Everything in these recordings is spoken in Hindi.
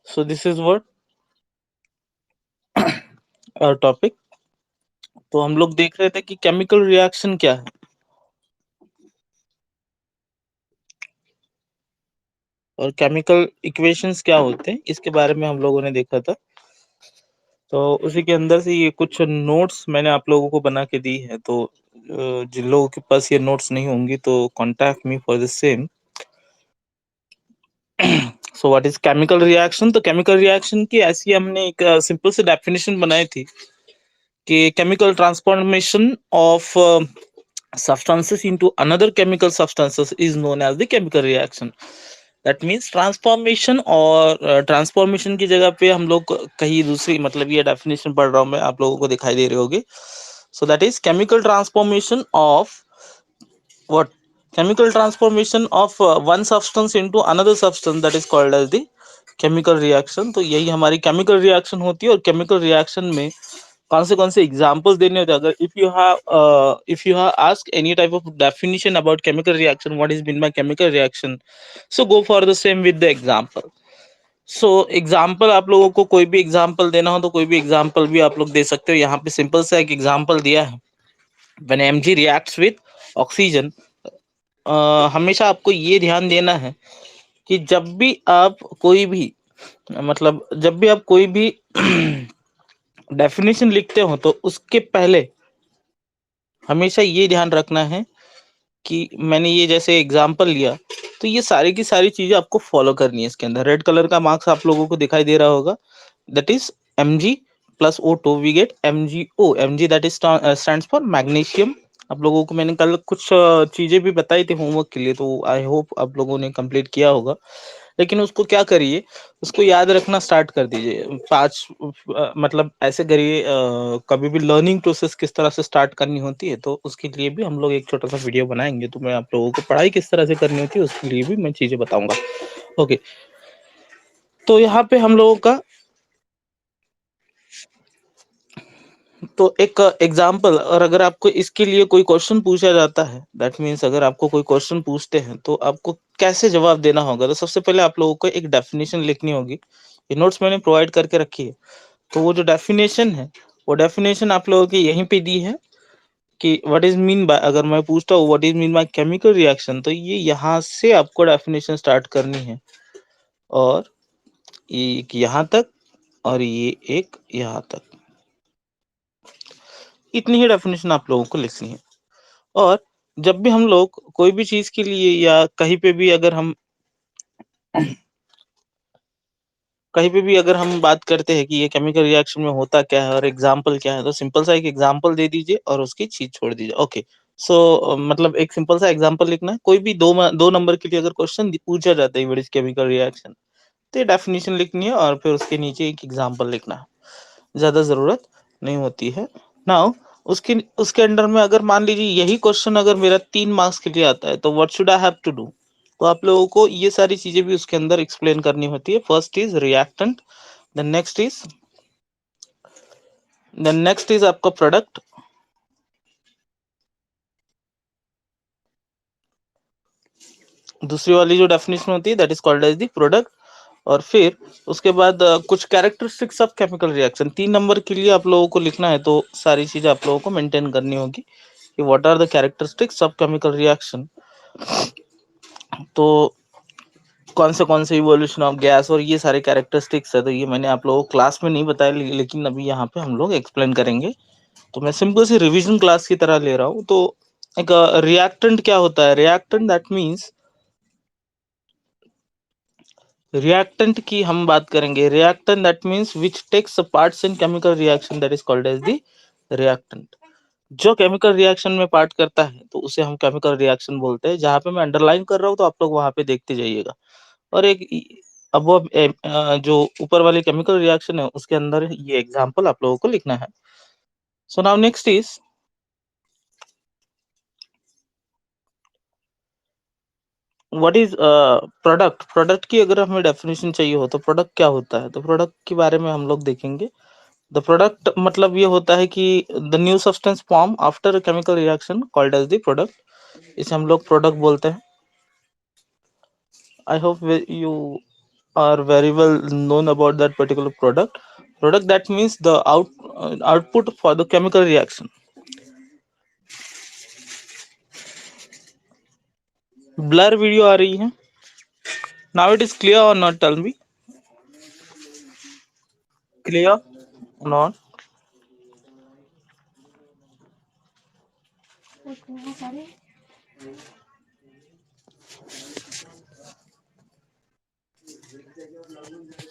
So this is what our topic. तो हम लोग देख रहे थे कि केमिकल रिएक्शन क्या है और केमिकल इक्वेशंस क्या होते हैं, इसके बारे में हम लोगों ने देखा था। तो उसी के अंदर से ये कुछ नोट्स मैंने आप लोगों को बना के दी है। तो जिन लोगों के पास ये नोट्स नहीं होंगी तो contact me for the same. So what is chemical reaction? तो केमिकल रिएक्शन की ऐसी हमने एक सिंपल सी डेफिनेशन बनाई थी कि chemical transformation of substances into another chemical substances is known as the chemical reaction. That means transformation और ट्रांसफॉर्मेशन की जगह पे हम लोग कहीं दूसरी, मतलब ये डेफिनेशन पढ़ रहा हूँ मैं, आप लोगों को दिखाई दे रही होगी। So that is chemical transformation of what? Chemical transformation of one substance into another substance, that is called as the chemical reaction. तो यही हमारी केमिकल रिएक्शन होती है। और केमिकल रिएक्शन में कौन से एग्जांपल्स देने होते हैं? अगर if you have asked any type of definition about chemical reaction, what is mean by chemical reaction, so go for the same with the example. So example आप लोगों को कोई भी एग्जाम्पल देना हो तो कोई भी एग्जाम्पल भी आप लोग दे सकते हो। यहाँ पे सिंपल सा एक एग्जाम्पल दिया है, when Mg reacts with oxygen. हमेशा आपको ये ध्यान देना है कि जब भी आप कोई भी, मतलब जब भी आप कोई भी डेफिनेशन लिखते हो तो उसके पहले हमेशा ये ध्यान रखना है कि मैंने ये जैसे एग्जांपल लिया तो ये सारी की सारी चीजें आपको फॉलो करनी है। इसके अंदर रेड कलर का मार्क्स आप लोगों को दिखाई दे रहा होगा, that is Mg plus O2 we get MgO। Mg that is stands for magnesium. आप लोगों को मैंने कल कुछ चीजें भी बताई थी होमवर्क के लिए, तो आई होप आप लोगों ने कंप्लीट किया होगा। लेकिन उसको क्या करिए, उसको याद रखना स्टार्ट कर दीजिए। मतलब ऐसे करिए, कभी भी लर्निंग प्रोसेस किस तरह से स्टार्ट करनी होती है तो उसके लिए भी हम लोग एक छोटा सा वीडियो बनाएंगे। तो मैं आप लोगों को पढ़ाई किस तरह से करनी होती है उसके लिए भी मैं चीजें बताऊंगा। ओके, तो यहाँ पे हम लोगों का तो एक एग्जाम्पल, और अगर आपको इसके लिए कोई क्वेश्चन पूछा जाता है, दैट मीन्स अगर आपको कोई क्वेश्चन पूछते हैं तो आपको कैसे जवाब देना होगा। तो सबसे पहले आप लोगों को एक डेफिनेशन लिखनी होगी। ये नोट्स मैंने प्रोवाइड करके रखी है। तो वो जो डेफिनेशन है, वो डेफिनेशन आप लोगों की यहीं पे दी है कि व्हाट इज मीन बाय, अगर मैं पूछता हूँ what is mean by chemical reaction, तो ये यहाँ से आपको डेफिनेशन स्टार्ट करनी है। और ये एक यहाँ तक और ये एक यहाँ तक, इतनी ही डेफिनेशन आप लोगों को लिखनी है। और जब भी हम लोग कोई भी चीज के लिए या कहीं पे भी अगर हम बात करते हैं कि ये केमिकल रिएक्शन में होता क्या है और एग्जाम्पल क्या है, तो सिंपल सा एक एग्जाम्पल दे दीजिए और उसकी चीज छोड़ दीजिए। ओके, सो मतलब एक सिंपल सा एग्जाम्पल लिखना है। कोई भी दो नंबर के लिए अगर क्वेश्चन पूछा जाता है व्हाट इज केमिकल रिएक्शन, तो डेफिनेशन लिखनी है और फिर उसके नीचे एक एग्जाम्पल लिखना है। ज्यादा जरूरत नहीं होती है। नाउ उसके उसके अंडर में अगर मान लीजिए यही क्वेश्चन अगर मेरा 3 मार्क्स के लिए आता है तो what should I have to do? तो आप लोगों को ये सारी चीजें भी उसके अंदर एक्सप्लेन करनी होती है। First is reactant, then next is आपका प्रोडक्ट, दूसरी वाली जो डेफिनेशन होती है that is called as the product. और फिर उसके बाद कुछ characteristics of chemical reaction 3 number के लिए आप लोगों को लिखना है। तो सारी चीजें आप लोगों को मेंटेन करनी होगी कि what are the characteristics of chemical reaction. तो कौन से इवोल्यूशन ऑफ गैस और ये सारे कैरेक्टरिस्टिक्स है, तो ये मैंने आप लोगों को क्लास में नहीं बताया, लेकिन अभी यहाँ पे हम लोग एक्सप्लेन करेंगे। तो मैं सिंपल सी रिवीजन क्लास की तरह ले रहा हूँ। तो एक रिएक्टेंट क्या होता है? रिएक्टेंट दैट मीन्स, रिएक्टेंट की हम बात करेंगे। Reactant that means which takes parts in chemical reaction, that is called as the reactant. जो केमिकल रिएक्शन में पार्ट करता है तो उसे हम केमिकल रिएक्शन बोलते हैं। जहां पे मैं अंडरलाइन कर रहा हूँ तो आप लोग वहां पे देखते जाइएगा। और एक अब वो जो ऊपर वाली केमिकल रिएक्शन है उसके अंदर ये एग्जांपल आप लोगों को लिखना है। So now next is what is product. Product की अगर हमें डेफिनेशन चाहिए हो तो प्रोडक्ट क्या होता है, तो प्रोडक्ट के बारे में हम लोग देखेंगे। द प्रोडक्ट मतलब ये होता है कि the new substance form after chemical reaction called as the product. इसे हम लोग प्रोडक्ट बोलते हैं। I hope you are very well known about that particular product that means the output for the chemical reaction. Blur video आ रही है. Now it is clear or not? Tell me. Clear or not?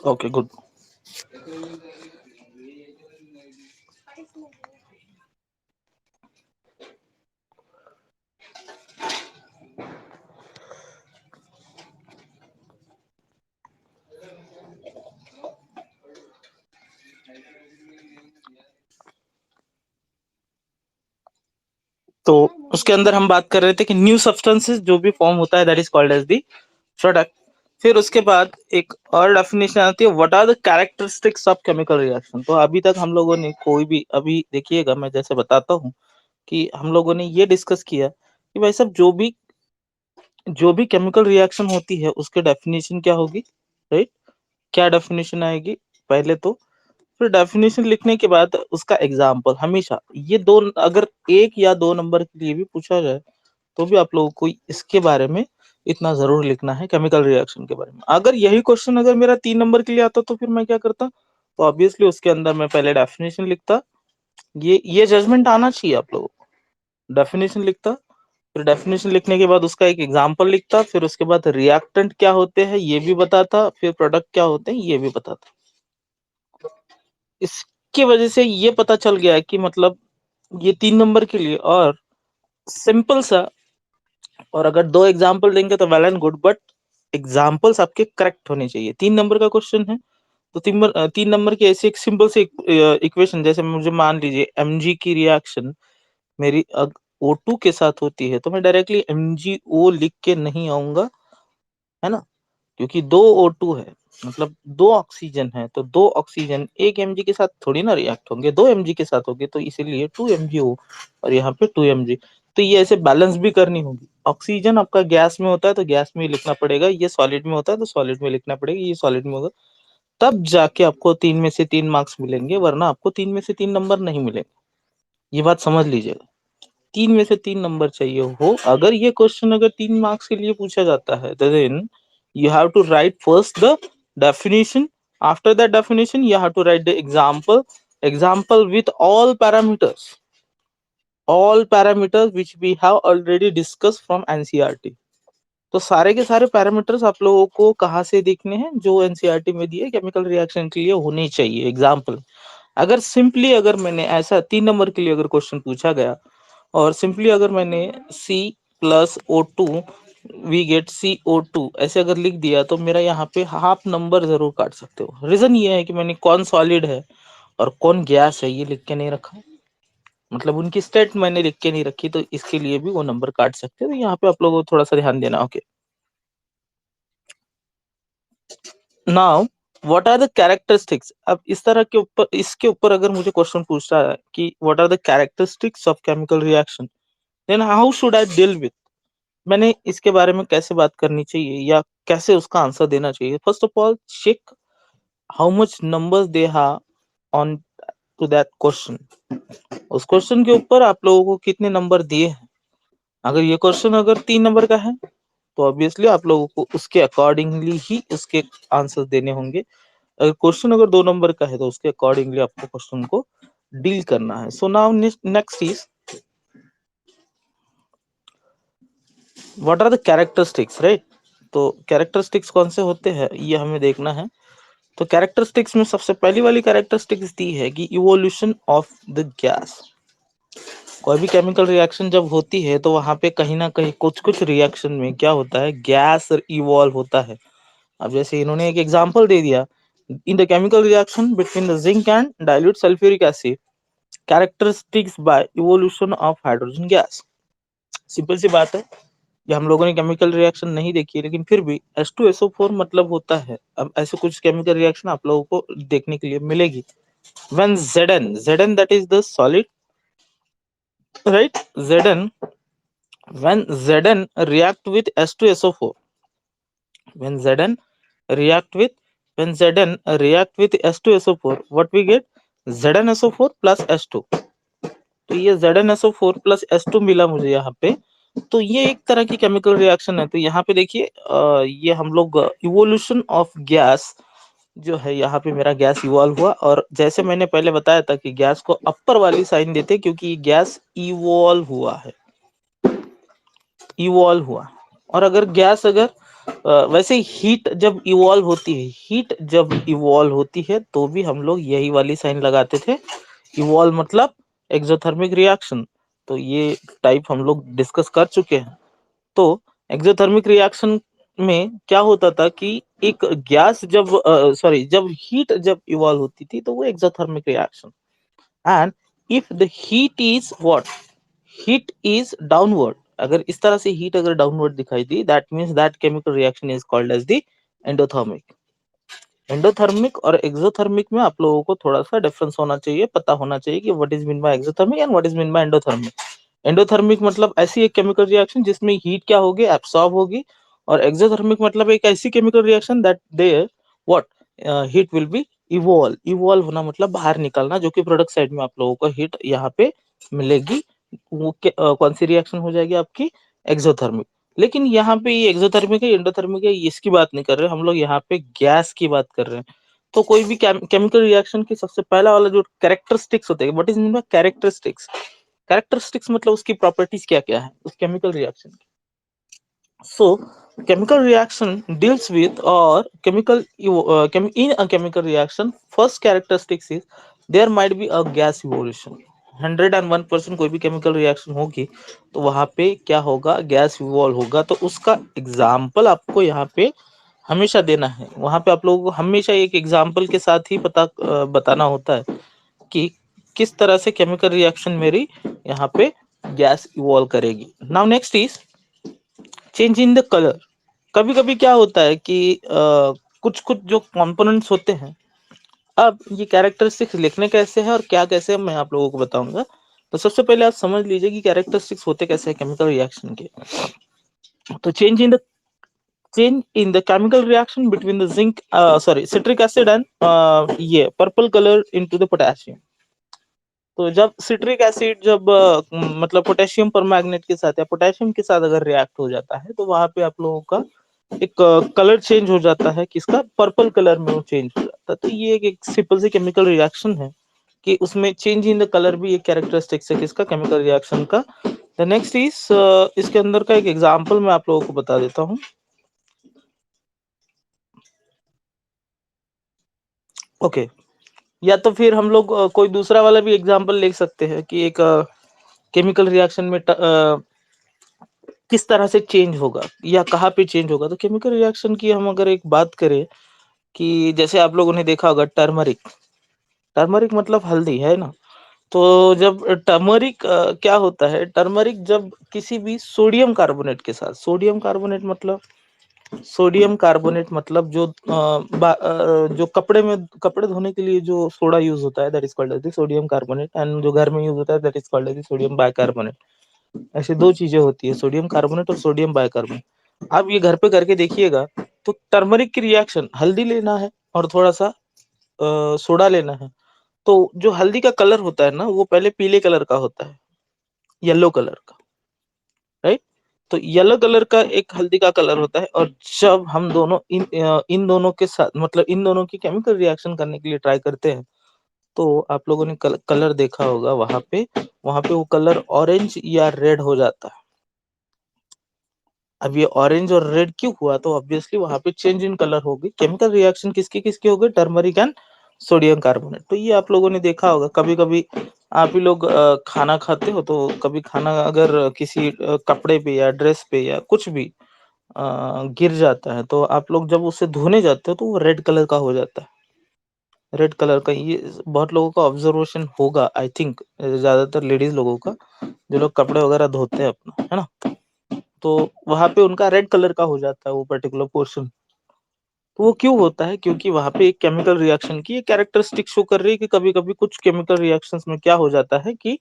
Okay, good. तो उसके अंदर हम बात कर रहे थे कि न्यू सब्सटेंसेस जो भी फॉर्म होता है that is called as the product. फिर उसके बाद एक और डेफिनेशन आती है, what are the characteristics of chemical reaction. तो अभी तक हम लोगों ने कोई भी, अभी देखिएगा मैं जैसे बताता हूँ कि हम लोगों ने ये डिस्कस किया कि भाई साहब जो भी केमिकल रिएक्शन होती है उसके डेफिनेशन क्या होगी, राइट. क्या डेफिनेशन आएगी पहले तो, फिर डेफिनेशन लिखने के बाद उसका एग्जाम्पल. हमेशा ये दो, अगर एक या दो नंबर के लिए भी पूछा जाए तो भी आप लोगों को इसके बारे में इतना जरूर लिखना है केमिकल रिएक्शन के बारे में. अगर यही क्वेश्चन अगर मेरा 3 नंबर के लिए आता तो फिर मैं क्या करता, तो ऑब्वियसली उसके अंदर मैं पहले डेफिनेशन लिखता. ये जजमेंट आना चाहिए आप लोगों को. डेफिनेशन लिखता, फिर डेफिनेशन लिखने के बाद उसका एक एग्जाम्पल लिखता, फिर उसके बाद रिएक्टेंट क्या होते हैं ये भी बताता, फिर प्रोडक्ट क्या होते हैं ये भी बताता. इसकी वजह से ये पता चल गया कि मतलब ये 3 नंबर के लिए और सिंपल सा, और अगर 2 एग्जाम्पल देंगे तो well and good, but examples आपके करेक्ट होने चाहिए. 3 नंबर का क्वेश्चन है तो 3 नंबर की ऐसी एक सिंपल सी इक्वेशन, जैसे मुझे मान लीजिए Mg की रिएक्शन मेरी O2 के साथ होती है तो मैं डायरेक्टली MgO लिख के नहीं आऊंगा, है ना, क्योंकि 2 O2 है, मतलब 2 ऑक्सीजन है, तो 2 ऑक्सीजन एक Mg के साथ थोड़ी ना रिएक्ट होंगे, 2 Mg के साथ होंगे, तो इसीलिए 2 MgO और यहाँ पे 2 Mg. तो ये ऐसे बैलेंस भी करनी होगी. ऑक्सीजन आपका गैस में होता है तो गैस में ही लिखना पड़ेगा, ये सॉलिड में होता है तो सॉलिड में लिखना पड़ेगा, ये सॉलिड में होगा, तब जाके आपको 3 में से 3 मार्क्स मिलेंगे, वरना आपको 3 में से 3 नंबर नहीं मिलेंगे. ये बात समझ लीजिएगा. 3 में से 3 नंबर चाहिए हो. अगर ये क्वेश्चन अगर 3 मार्क्स के लिए पूछा जाता है तो then you have to write first the definition. After that definition you have to write the example with all parameters which we have already discussed from NCERT. तो सारे के सारे पैरामीटर्स आप लोगों को कहाँ से देखने हैं, जो एनसीईआरटी में दिए केमिकल रिएक्शन के लिए होने चाहिए. एग्जाम्पल, अगर सिंपली अगर मैंने ऐसा 3 नंबर के लिए अगर क्वेश्चन पूछा गया और सिंपली अगर मैंने C+O2 वी गेट CO2 ऐसे अगर लिख दिया तो मेरा यहाँ पे हाफ नंबर जरूर काट सकते हो. रीजन ये है कि मैंने कौन सॉलिड है और कौन गैस है ये लिख के नहीं रखा, मतलब उनकी स्टेट मैंने लिख के नहीं रखी, तो इसके लिए भी वो नंबर काट सकते हो. तो यहाँ पे आप लोगों को थोड़ा सा ध्यान देना. Okay, now what are the characteristics. अब इस तरह के ऊपर, इसके ऊपर अगर मुझे क्वेश्चन पूछता है कि what are the characteristics of chemical reaction, then how should I deal with, मैंने इसके बारे में कैसे बात करनी चाहिए या कैसे उसका आंसर देना चाहिए. First of all check how much numbers they have on to that question. उस क्वेश्चन के ऊपर आप लोगों को कितने नंबर दिए हैं. अगर ये क्वेश्चन अगर 3 नंबर का है तो ऑब्वियसली आप लोगों को उसके अकॉर्डिंगली ही उसके आंसर देने होंगे. अगर क्वेश्चन अगर 2 नंबर का है तो उसके अकॉर्डिंगली आपको क्वेश्चन को डील करना है. So now next is what are the characteristics, right. तो कैरेक्टरिस्टिक्स कौन से होते हैं ये हमें देखना है. तो कैरेक्टरिस्टिक्स में सबसे पहली वाली कैरेक्टरिस्टिक्स दी है कि इवोल्यूशन ऑफ द गैस. कोई भी केमिकल रिएक्शन जब होती है तो वहां पे कहीं ना कहीं कुछ कुछ रिएक्शन में क्या होता है, गैस इवॉल्व होता है. अब जैसे इन्होंने एक एग्जांपल दे दिया, in the chemical reaction between the zinc and dilute sulphuric acid characteristics by evolution of hydrogen gas. Simple सी बात है, ये हम लोगों ने केमिकल रिएक्शन नहीं देखी है लेकिन फिर भी H2SO4 मतलब होता है. अब ऐसे कुछ केमिकल रिएक्शन आप लोगों को देखने के लिए मिलेगी. when Zn that is the solid, right. Zn, when Zn react with H2SO4, when Zn react with, when Zn react with S2SO4, what we get? ZnSO4 plus S2. तो ये ZnSO4 plus S2 मिला मुझे यहाँ पे। तो ये एक तरह की केमिकल रिएक्शन है। तो यहाँ पे देखिए ये हम लोग इवोल्यूशन ऑफ गैस जो है, यहाँ पे मेरा गैस इवॉल्व हुआ, और जैसे मैंने पहले बताया था कि गैस को अपर वाली साइन देते क्योंकि गैस इवॉल्व हुआ है, इवॉल्व हुआ। और अगर गैस अगर वैसे हीट जब इवॉल्व होती है, हीट जब इवॉल्व होती है तो भी हम लोग यही वाली साइन लगाते थे, इवॉल्व मतलब एक्सोथर्मिक रिएक्शन। तो ये टाइप हम लोग डिस्कस कर चुके हैं। तो एक्सोथर्मिक रिएक्शन में क्या होता था कि एक गैस जब जब हीट जब इवॉल्व होती थी तो वो exothermic reaction. And if the heat is what, heat is downward, अगर इस तरह से हीट अगर डाउनवर्ड दिखाई दी, that means that chemical reaction is called as the endothermic. Endothermic और एक्सोथर्मिक में आप लोगों को थोड़ा सा डिफरेंस होना चाहिए, पता होना चाहिए कि what is mean bye exothermic and what is mean bye endothermic. Endothermic मतलब ऐसी एक केमिकल रिएक्शन जिसमें हीट क्या होगी, एब्सॉर्ब होगी, और एक्सोथर्मिक मतलब एक ऐसी chemical reaction that there what heat will be evolve. Evolve होना मतलब बाहर निकलना, जो कि प्रोडक्ट साइड में आप लोगों को हीट यहाँ पे मिलेगी। वो कौन सी रिएक्शन हो जाएगी आपकी, एक्सोथर्मिक। लेकिन यहाँ पे ये एक्सोथर्मिक है, एंडोथर्मिक है, इसकी बात नहीं कर रहे हम लोग, यहाँ पे गैस की बात कर रहे हैं। तो कोई भी केमिकल रिएक्शन की सबसे पहला वाला जो कैरेक्टरिस्टिक्स होते हैं, what is mean bye characteristics, characteristics मतलब उसकी प्रॉपर्टीज क्या क्या है उस केमिकल रिएक्शन की। So chemical reaction deals with, or in a chemical reaction, first characteristics is there might be a gas evolution। 101% कोई भी केमिकल रिएक्शन होगी तो वहां पे क्या होगा, गैस इवॉल्व होगा। तो उसका एग्जाम्पल आपको यहाँ पे हमेशा देना है। वहां पे आप लोगों को हमेशा एक एग्जाम्पल के साथ ही बताना होता है कि किस तरह से केमिकल रिएक्शन मेरी यहाँ पे गैस इवॉल्व करेगी। Now next is change in the colour. कभी कभी क्या होता है कि कुछ कुछ जो कंपोनेंट्स होते हैं, अब ये कैरेक्टरिस्टिक्स लिखने कैसे हैं और क्या कैसे हैं मैं आप लोगों को बताऊंगा। तो सबसे पहले आप समझ लीजिए कि कैरेक्टरिस्टिक्स होते कैसे हैं केमिकल रिएक्शन के। तो change in the chemical reaction between the zinc citric acid and ये purple colour into the potassium. तो जब सिट्रिक एसिड जब मतलब पोटेशियम परमैंगनेट के साथ या पोटेशियम के साथ अगर रिएक्ट हो जाता है तो वहां पे आप लोगों का एक कलर चेंज हो जाता है, किसका, पर्पल कलर में वो चेंज हो जाता है। तो ये एक सिंपल सी केमिकल रिएक्शन है कि उसमें चेंज इन द कलर भी एक कैरेक्टरिस्टिक्स है किसका, केमिकल रिएक्शन का। द नेक्स्ट इज इसके अंदर का एक एग्जांपल मैं आप लोगों को बता देता हूँ। ओके या तो फिर हम लोग कोई दूसरा वाला भी एग्जांपल ले सकते हैं कि एक केमिकल रिएक्शन में किस तरह से चेंज होगा या कहाँ पे चेंज होगा। तो केमिकल रिएक्शन की हम अगर एक बात करें कि जैसे आप लोगों ने देखा होगा टर्मरिक, टर्मरिक मतलब हल्दी है ना। तो जब टर्मरिक क्या होता है, टर्मरिक जब किसी भी सोडियम कार्बोनेट के साथ, सोडियम कार्बोनेट मतलब जो कपड़े धोने के लिए जो सोडा यूज होता है that is called as sodium carbonate, and जो घर में यूज होता है that is called as sodium bicarbonate. ऐसे दो चीजें होती है, सोडियम कार्बोनेट और सोडियम बाइकार्बोनेट। आप ये घर पे करके देखिएगा। तो टर्मरिक की रिएक्शन, हल्दी लेना है और थोड़ा सा सोडा लेना है। तो जो हल्दी का कलर होता है ना वो पहले पीले कलर का होता है, येलो कलर का, राइट। तो येलो कलर का एक हल्दी का कलर होता है, और जब हम दोनों इन दोनों के साथ मतलब इन दोनों की केमिकल रिएक्शन करने के लिए ट्राई करते हैं तो आप लोगों ने कलर देखा होगा वहां पे वो कलर ऑरेंज या रेड हो जाता है। अब ये ऑरेंज और रेड क्यों हुआ, तो ऑब्वियसली वहां पे चेंज इन कलर होगी। केमिकल रिएक्शन किसकी किसकी हो गई, टर्मरिक एंड सोडियम कार्बोनेट। तो ये आप लोगों ने देखा होगा, कभी कभी आप ही लोग खाना खाते हो तो कभी खाना अगर किसी कपड़े पे या ड्रेस पे या कुछ भी गिर जाता है तो आप लोग जब उसे धोने जाते हो तो वो रेड कलर का हो जाता है, रेड कलर का। ये बहुत लोगों का ऑब्जर्वेशन होगा, आई थिंक ज्यादातर लेडीज लोगों का, जो लोग कपड़े वगैरह धोते हैं अपना, है ना। तो वहां पे उनका रेड कलर का हो जाता है वो पर्टिकुलर पोर्शन। तो वो क्यों होता है, क्योंकि वहां पे एक केमिकल रिएक्शन की कैरेक्टरिस्टिक शो कर रही है कि कभी कभी कुछ केमिकल रिएक्शंस में क्या हो जाता है कि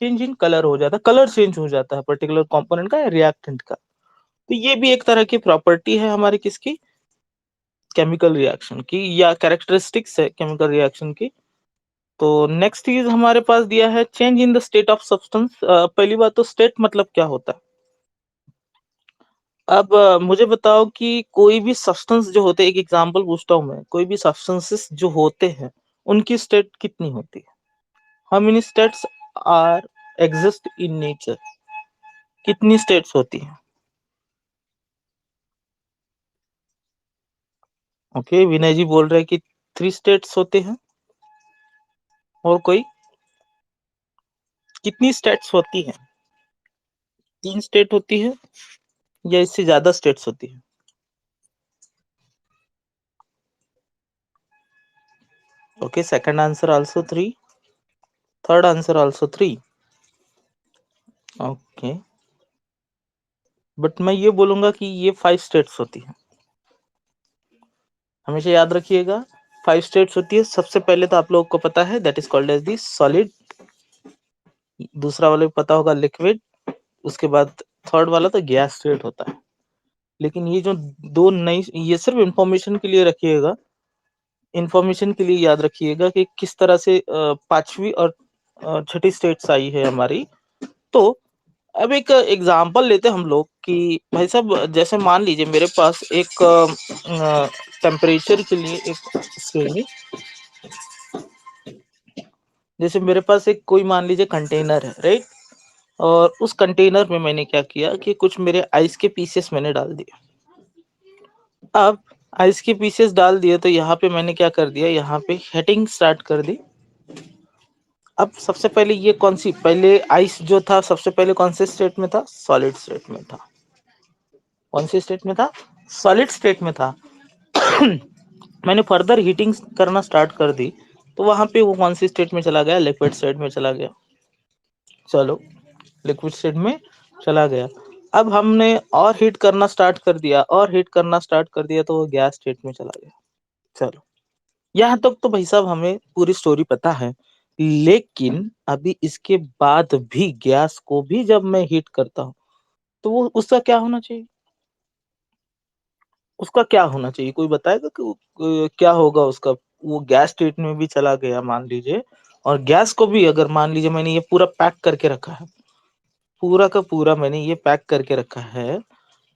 चेंज इन कलर हो जाता है, कलर चेंज हो जाता है पर्टिकुलर कंपोनेंट का या रिएक्टेंट का। तो ये भी एक तरह की प्रॉपर्टी है हमारी किसकी, केमिकल रिएक्शन की या कैरेक्टरिस्टिक्स है केमिकल रिएक्शन की। तो नेक्स्ट चीज हमारे पास दिया है change in the state of substance. पहली बात तो स्टेट मतलब क्या होता है। अब मुझे बताओ कि कोई भी सब्सटेंस जो होते हैं, एक एग्जांपल पूछता हूँ मैं, कोई भी सब्सटेंसेस जो होते हैं उनकी स्टेट कितनी होती है? How many states are exist in nature? कितनी स्टेट्स होती है? ओके, विनय जी बोल रहे हैं कि 3 स्टेट्स होते हैं। और कोई? कितनी स्टेट्स होती है? 3 स्टेट होती है या इससे ज्यादा स्टेट्स होती है? Okay, second answer also 3, third answer also 3। Okay, but मैं ये बोलूंगा कि ये 5 स्टेट्स होती है। हमेशा याद रखिएगा 5 स्टेट्स होती है। सबसे पहले तो आप लोगों को पता है that is called as the solid, दूसरा वाले को पता होगा लिक्विड, उसके बाद थर्ड वाला तो गैस स्टेट होता है। लेकिन ये जो दो नई, ये सिर्फ इंफॉर्मेशन के लिए रखिएगा, इंफॉर्मेशन के लिए याद रखिएगा कि किस तरह से पांचवी और छठी स्टेट्स आई है हमारी। तो अब एक एग्जांपल लेते हैं हम लोग कि भाई साहब जैसे मान लीजिए मेरे पास एक टेम्परेचर के लिए एक श्रेणी, जैसे मेरे पास एक कोई मान लीजिए कंटेनर है, राइट। और उस कंटेनर में मैंने क्या किया कि कुछ मेरे आइस के पीसेस मैंने डाल दिए। अब आइस के पीसेस डाल दिए तो यहाँ पे मैंने क्या कर दिया, यहाँ पे हीटिंग स्टार्ट कर दी। अब सबसे पहले ये कौन सी, पहले आइस जो था सबसे पहले कौन से स्टेट में था? सॉलिड स्टेट में था। कौन सी स्टेट में था? सॉलिड स्टेट में था। मैंने फर्दर हीटिंग करना स्टार्ट कर दी तो वहां पे वो कौन सी स्टेट में चला गया? लिक्विड स्टेट में चला गया। चलो, लिक्विड स्टेट में चला गया। अब हमने और हीट करना स्टार्ट कर दिया, और हीट करना स्टार्ट कर दिया तो वो गैस स्टेट में चला गया। चलो, यहाँ तक तो भाई साहब हमें पूरी स्टोरी पता है। लेकिन अभी इसके बाद भी गैस को भी जब मैं हीट करता हूँ तो वो उसका क्या होना चाहिए? उसका क्या होना चाहिए? कोई बताएगा कि क्या होगा उसका? वो गैस स्टेट में भी चला गया मान लीजिए, और गैस को भी अगर मान लीजिए मैंने ये पूरा पैक करके रखा है, पूरा का पूरा मैंने ये पैक करके रखा है,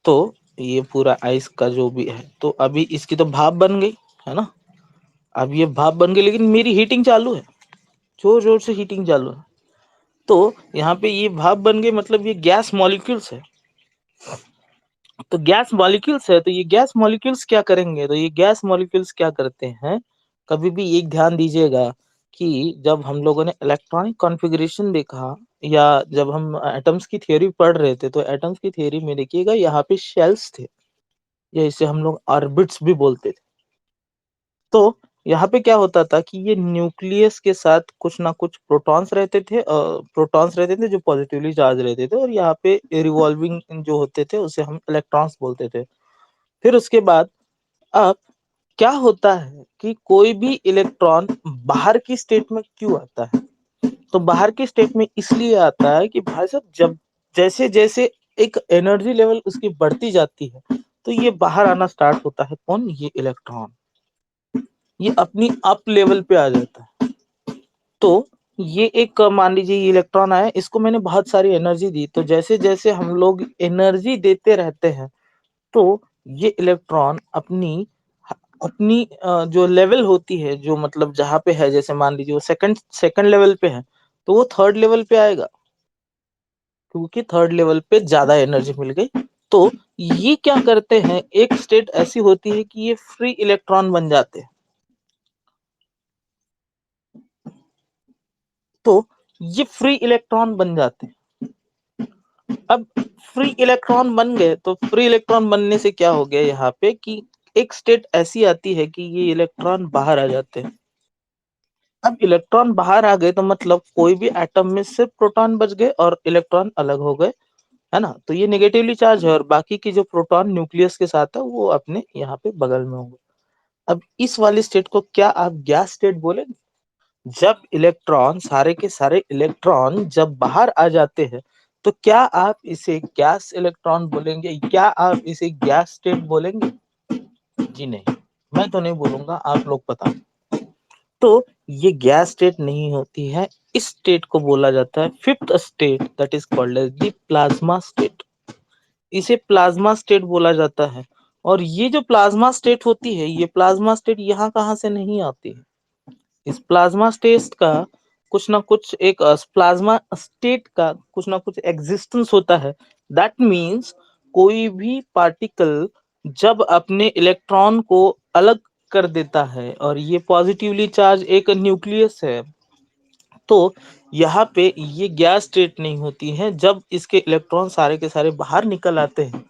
तो ये पूरा आइस का जो भी है, तो अभी इसकी तो भाप बन गई है ना। अब ये भाप बन गई लेकिन मेरी हीटिंग चालू है, जोर जोर से हीटिंग चालू है। तो यहाँ पे ये भाप बन गई मतलब ये गैस मॉलिक्यूल्स है। तो गैस मॉलिक्यूल्स है तो ये गैस मॉलिक्यूल्स क्या करेंगे? तो ये गैस मॉलिक्यूल्स क्या करते हैं, कभी भी एक ध्यान दीजिएगा कि जब हम लोगों ने इलेक्ट्रॉनिक कॉन्फ़िगरेशन देखा या जब हम एटम्स की थ्योरी पढ़ रहे थे, तो एटम्स की थ्योरी में देखिएगा यहाँ पे शेल्स थे, या इसे हम लोग ऑर्बिट्स भी बोलते थे। तो यहाँ पे क्या होता था कि ये न्यूक्लियस के साथ कुछ ना कुछ प्रोटॉन्स रहते थे, प्रोटॉन्स रहते थे जो पॉजिटिवली चार्ज रहते थे, और यहाँ पे रिवॉल्विंग जो होते थे उसे हम इलेक्ट्रॉन्स बोलते थे। फिर उसके बाद अब क्या होता है कि कोई भी इलेक्ट्रॉन बाहर की स्टेट में क्यों आता है? तो बाहर की स्टेट में इसलिए आता है कि भाई साहब जब जैसे जैसे एक एनर्जी लेवल उसकी बढ़ती जाती है तो ये बाहर आना स्टार्ट होता है। कौन? ये इलेक्ट्रॉन। ये अपनी अप लेवल पे आ जाता है। तो ये एक मान लीजिए ये इलेक्ट्रॉन आया, इसको मैंने बहुत सारी एनर्जी दी, तो जैसे जैसे हम लोग एनर्जी देते रहते हैं तो ये इलेक्ट्रॉन अपनी अपनी जो लेवल होती है, जो मतलब जहां पे है, जैसे मान लीजिए वो सेकंड सेकंड लेवल पे है तो वो थर्ड लेवल पे आएगा, क्योंकि थर्ड लेवल पे ज्यादा एनर्जी मिल गई। तो ये क्या करते हैं, एक स्टेट ऐसी होती है कि ये फ्री इलेक्ट्रॉन बन जाते हैं। तो ये फ्री इलेक्ट्रॉन बन जाते हैं। अब फ्री इलेक्ट्रॉन बन गए तो फ्री इलेक्ट्रॉन बनने से क्या हो गया यहाँ पे कि एक स्टेट ऐसी आती है कि ये इलेक्ट्रॉन बाहर आ जाते हैं। अब इलेक्ट्रॉन बाहर आ गए तो मतलब कोई भी एटम में सिर्फ प्रोटॉन बच गए और इलेक्ट्रॉन अलग हो गए, है ना। तो ये नेगेटिवली चार्ज है और बाकी की जो प्रोटॉन न्यूक्लियस के साथ है वो अपने यहाँ पे बगल में होंगे। अब इस वाली स्टेट को क्या आप गैस स्टेट बोलेंगे? जब इलेक्ट्रॉन, सारे के सारे इलेक्ट्रॉन जब बाहर आ जाते हैं तो क्या आप इसे गैस इलेक्ट्रॉन बोलेंगे? क्या आप इसे गैस स्टेट बोलेंगे? जी नहीं। मैं तो नहीं बोलूंगा, आप लोग बताओ। तो ये गैस स्टेट नहीं होती है, इस स्टेट को बोला जाता है fifth state, that is called as the plasma state. इसे प्लाज्मा स्टेट बोला जाता है। और ये जो प्लाज्मा स्टेट होती है, ये प्लाज्मा स्टेट यहाँ कहाँ से नहीं आती है। इस प्लाज्मा स्टेट का कुछ ना कुछ एक प्लाज्मा स्टेट का कुछ ना कुछ एग्जिस्टेंस होता है। दैट मीन्स कोई भी पार्टिकल जब अपने इलेक्ट्रॉन को अलग कर देता है, और ये पॉजिटिवली चार्ज एक न्यूक्लियस है, तो यहाँ पे ये गैस स्टेट नहीं होती है। जब इसके इलेक्ट्रॉन सारे के सारे बाहर निकल आते हैं,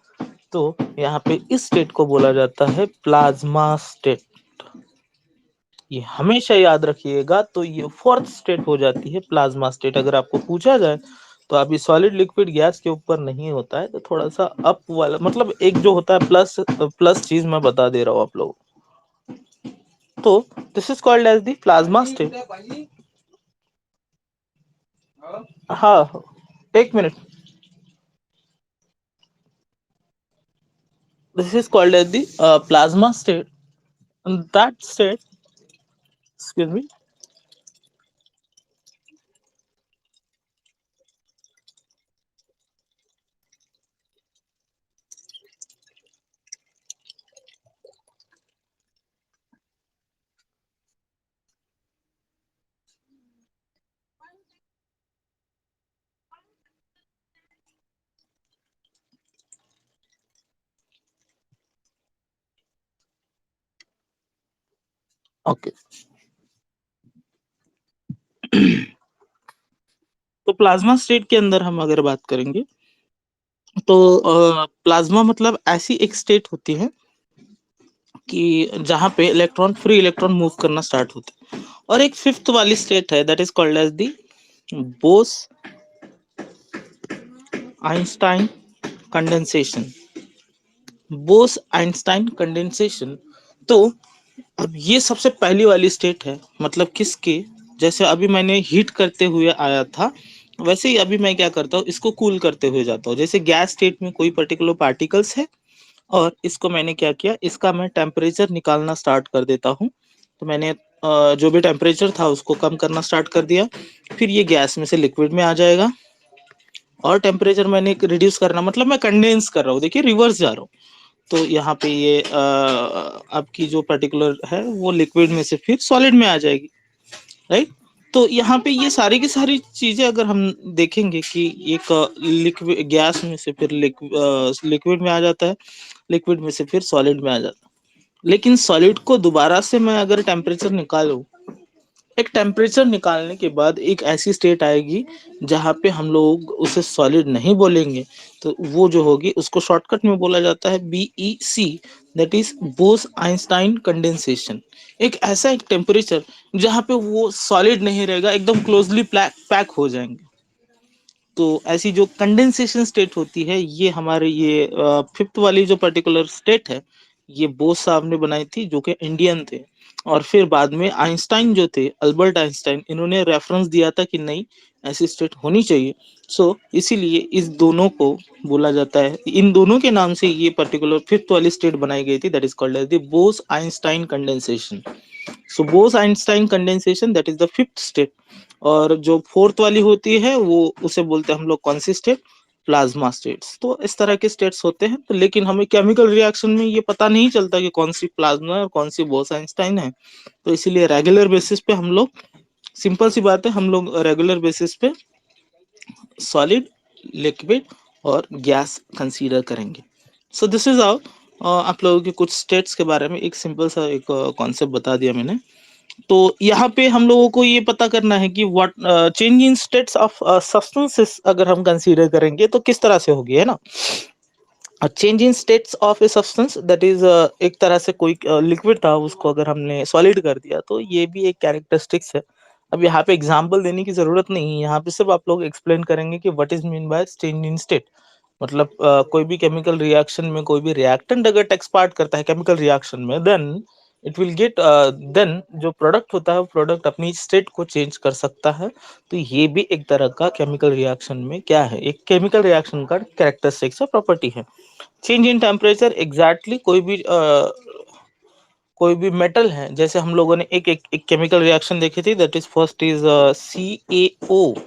तो यहाँ पे इस स्टेट को बोला जाता है प्लाज्मा स्टेट। ये हमेशा याद रखिएगा। तो ये फोर्थ स्टेट हो जाती है प्लाज्मा स्टेट। अगर आपको पूछा जाए तो अभी सॉलिड लिक्विड गैस के ऊपर नहीं होता है, तो थोड़ा सा अप वाला मतलब एक जो होता है प्लस प्लस चीज मैं बता दे रहा हूँ आप लोगों को। तो this is called as the plasma state. हाँ, एक minute. This is called as the plasma state. That state, excuse me. Okay. तो प्लाज्मा स्टेट के अंदर हम अगर बात करेंगे, तो प्लाज्मा मतलब ऐसी एक स्टेट होती है कि जहां पे इलेक्ट्रॉन फ्री इलेक्ट्रॉन मूव करना स्टार्ट होता है। और एक फिफ्थ वाली स्टेट है, that is called as the Bose Einstein condensation. Bose Einstein condensation. तो अब ये सबसे पहली वाली स्टेट है। मतलब किसके, जैसे अभी मैंने हीट करते हुए आया था, वैसे ही अभी मैं क्या करता हूँ, इसको कूल करते हुए जाता हूँ। जैसे गैस स्टेट में कोई पर्टिकुलर पार्टिकल्स है, और इसको मैंने क्या किया, इसका मैं टेम्परेचर निकालना स्टार्ट कर देता हूँ। तो मैंने जो भी टेम्परेचर था उसको कम करना स्टार्ट कर दिया। फिर ये गैस में से लिक्विड में आ जाएगा। और टेम्परेचर मैंने रिड्यूस करना मतलब मैं कंडेंस कर रहा हूँ, देखिए रिवर्स जा रहा हूँ। तो यहाँ पे ये आपकी जो पर्टिकुलर है वो लिक्विड में से फिर सॉलिड में आ जाएगी, राइट। तो यहाँ पे ये सारी की सारी चीजें अगर हम देखेंगे कि एक लिक्विड गैस में से फिर लिक्विड में आ जाता है, लिक्विड में से फिर सॉलिड में आ जाता है। लेकिन सॉलिड को दोबारा से मैं अगर टेम्परेचर निकालूं, एक टेम्परेचर निकालने के बाद एक ऐसी स्टेट आएगी जहां पे हम लोग उसे सॉलिड नहीं बोलेंगे। तो वो जो होगी उसको शॉर्टकट में बोला जाता है BEC, that is Bose Einstein condensation. एक ऐसा एक टेम्परेचर जहां पे वो सॉलिड नहीं रहेगा, एकदम क्लोजली पैक हो जाएंगे। तो ऐसी जो कंडेंसेशन स्टेट होती है, ये हमारे ये फिफ्थ वाली जो पर्टिकुलर स्टेट है, ये बोस साहब ने बनाई थी, जो कि इंडियन थे। और फिर बाद में आइंस्टाइन जो थे, अल्बर्ट आइंस्टाइन, इन्होंने रेफरेंस दिया था कि नहीं, ऐसी स्टेट होनी चाहिए। सो इसीलिए इस दोनों को बोला जाता है, इन दोनों के नाम से ये पर्टिकुलर फिफ्थ वाली स्टेट बनाई गई थी, that is called as the Bose Einstein condensation. So Bose Einstein condensation, that is the fifth state. और जो फोर्थ वाली होती है वो उसे बोलते हैं हम लोग कौन सी स्टेट, प्लाज्मा स्टेट्स। तो इस तरह के स्टेट्स होते हैं। तो लेकिन हमें केमिकल रिएक्शन में ये पता नहीं चलता कि कौन सी प्लाज्मा है और कौन सी बोस आइंस्टाइन है। तो इसीलिए रेगुलर बेसिस पे हम लोग, सिंपल सी बात है, हम लोग रेगुलर बेसिस पे सॉलिड, लिक्विड और गैस कंसीडर करेंगे। सो दिस इज हाउ, आप लोगों के कुछ स्टेट्स के बारे में एक सिंपल सा एक कॉन्सेप्ट बता दिया मैंने। तो यहाँ पे हम लोगों को ये पता करना है कि what change in states of substances अगर हम कंसीडर करेंगे तो किस तरह से होगी, है ना। Change in states of a substance, that is एक तरह से कोई लिक्विड था, उसको अगर हमने सॉलिड कर दिया, तो ये भी एक कैरेक्टरिस्टिक्स है। अब यहाँ पे एग्जांपल देने की जरूरत नहीं है, यहाँ पे सिर्फ आप लोग एक्सप्लेन करेंगे कि what is mean by change in state. मतलब कोई भी केमिकल रिएक्शन में कोई भी रिएक्टेंट अगर टेक्स पार्ट करता है केमिकल रिएक्शन में, then it will get, then जो प्रोडक्ट होता है वो प्रोडक्ट अपनी स्टेट को चेंज कर सकता है। तो ये भी एक तरह का केमिकल रिएक्शन में क्या है, एक केमिकल रिएक्शन का कैरेक्टरिस्टिक्स और प्रॉपर्टी है। चेंज इन टेम्परेचर, एग्जैक्टली कोई भी कोई भी मेटल है, जैसे हम लोगों ने एक केमिकल रिएक्शन देखी थी, that is first is CaO,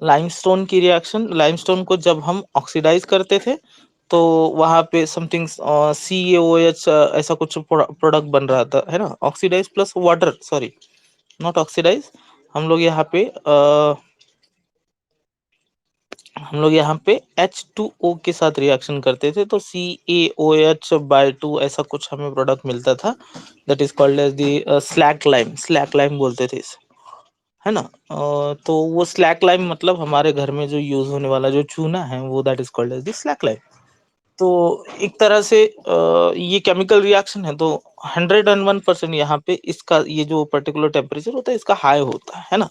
limestone की रिएक्शन। लाइमस्टोन को जब हम ऑक्सीडाइज करते थे तो वहां पे समथिंग CaOH ऐसा कुछ प्रोडक्ट बन रहा था, है ना, oxidise plus water, sorry not oxidise, हम लोग यहाँ पे H2O के साथ रिएक्शन करते थे तो CaOH/2 ऐसा कुछ हमें प्रोडक्ट मिलता था, that is called as the slack lime बोलते थे इसे, है ना। तो वो स्लैक लाइम मतलब हमारे घर में जो यूज होने वाला जो चूना है वो that is called as the slack lime. तो एक तरह से ये केमिकल रिएक्शन है, तो 101% यहाँ पे इसका ये जो पर्टिकुलर टेम्परेचर होता है इसका हाई होता है ना।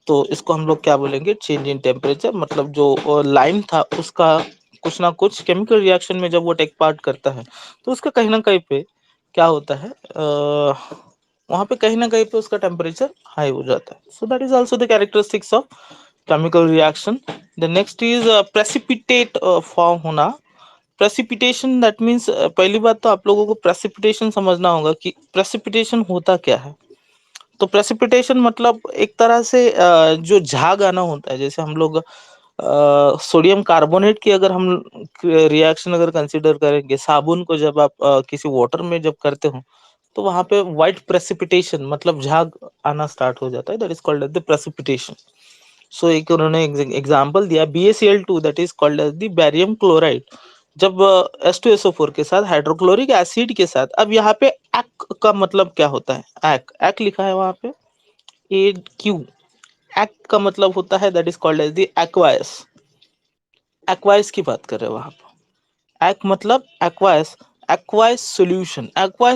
तो इसको हम लोग क्या बोलेंगे, चेंज इन टेम्परेचर, मतलब जो लाइम था उसका कुछ ना कुछ केमिकल रिएक्शन में जब वो टेक पार्ट करता है तो उसका कहीं ना कहीं पे क्या होता है, वहां पे कहीं ना कहीं पे उसका टेम्परेचर हाई हो जाता है। So that is also the characteristics of chemical reaction. The next is precipitate form होना। प्रेसिपिटेशन दैट मीन्स, पहली बात तो आप लोगों को प्रेसिपिटेशन समझना होगा कि प्रेसिपिटेशन होता क्या है। तो प्रेसिपिटेशन मतलब एक तरह से जो झाग आना होता है, जैसे हम लोग सोडियम कार्बोनेट की अगर हम रिएक्शन अगर कंसीडर करेंगे, साबुन को जब आप किसी वाटर में जब करते हो तो वहां पे व्हाइट प्रेसिपिटेशन मतलब झाग आना स्टार्ट हो जाता है, that is called as the precipitation. So एक उन्होंने एग्जांपल दिया BaCl2 that is called as the barium chloride, जब H2SO4 के साथ हाइड्रोक्लोरिक एसिड के साथ, अब यहाँ पे एक्क का मतलब क्या होता है, एक्क एक्क लिखा है वहां पे AQ, एक्क का मतलब होता है that is called as the aqueous. Aqueous की बात कर रहे हैं वहां पे, एक्क मतलब एक्वायस, एक्वायस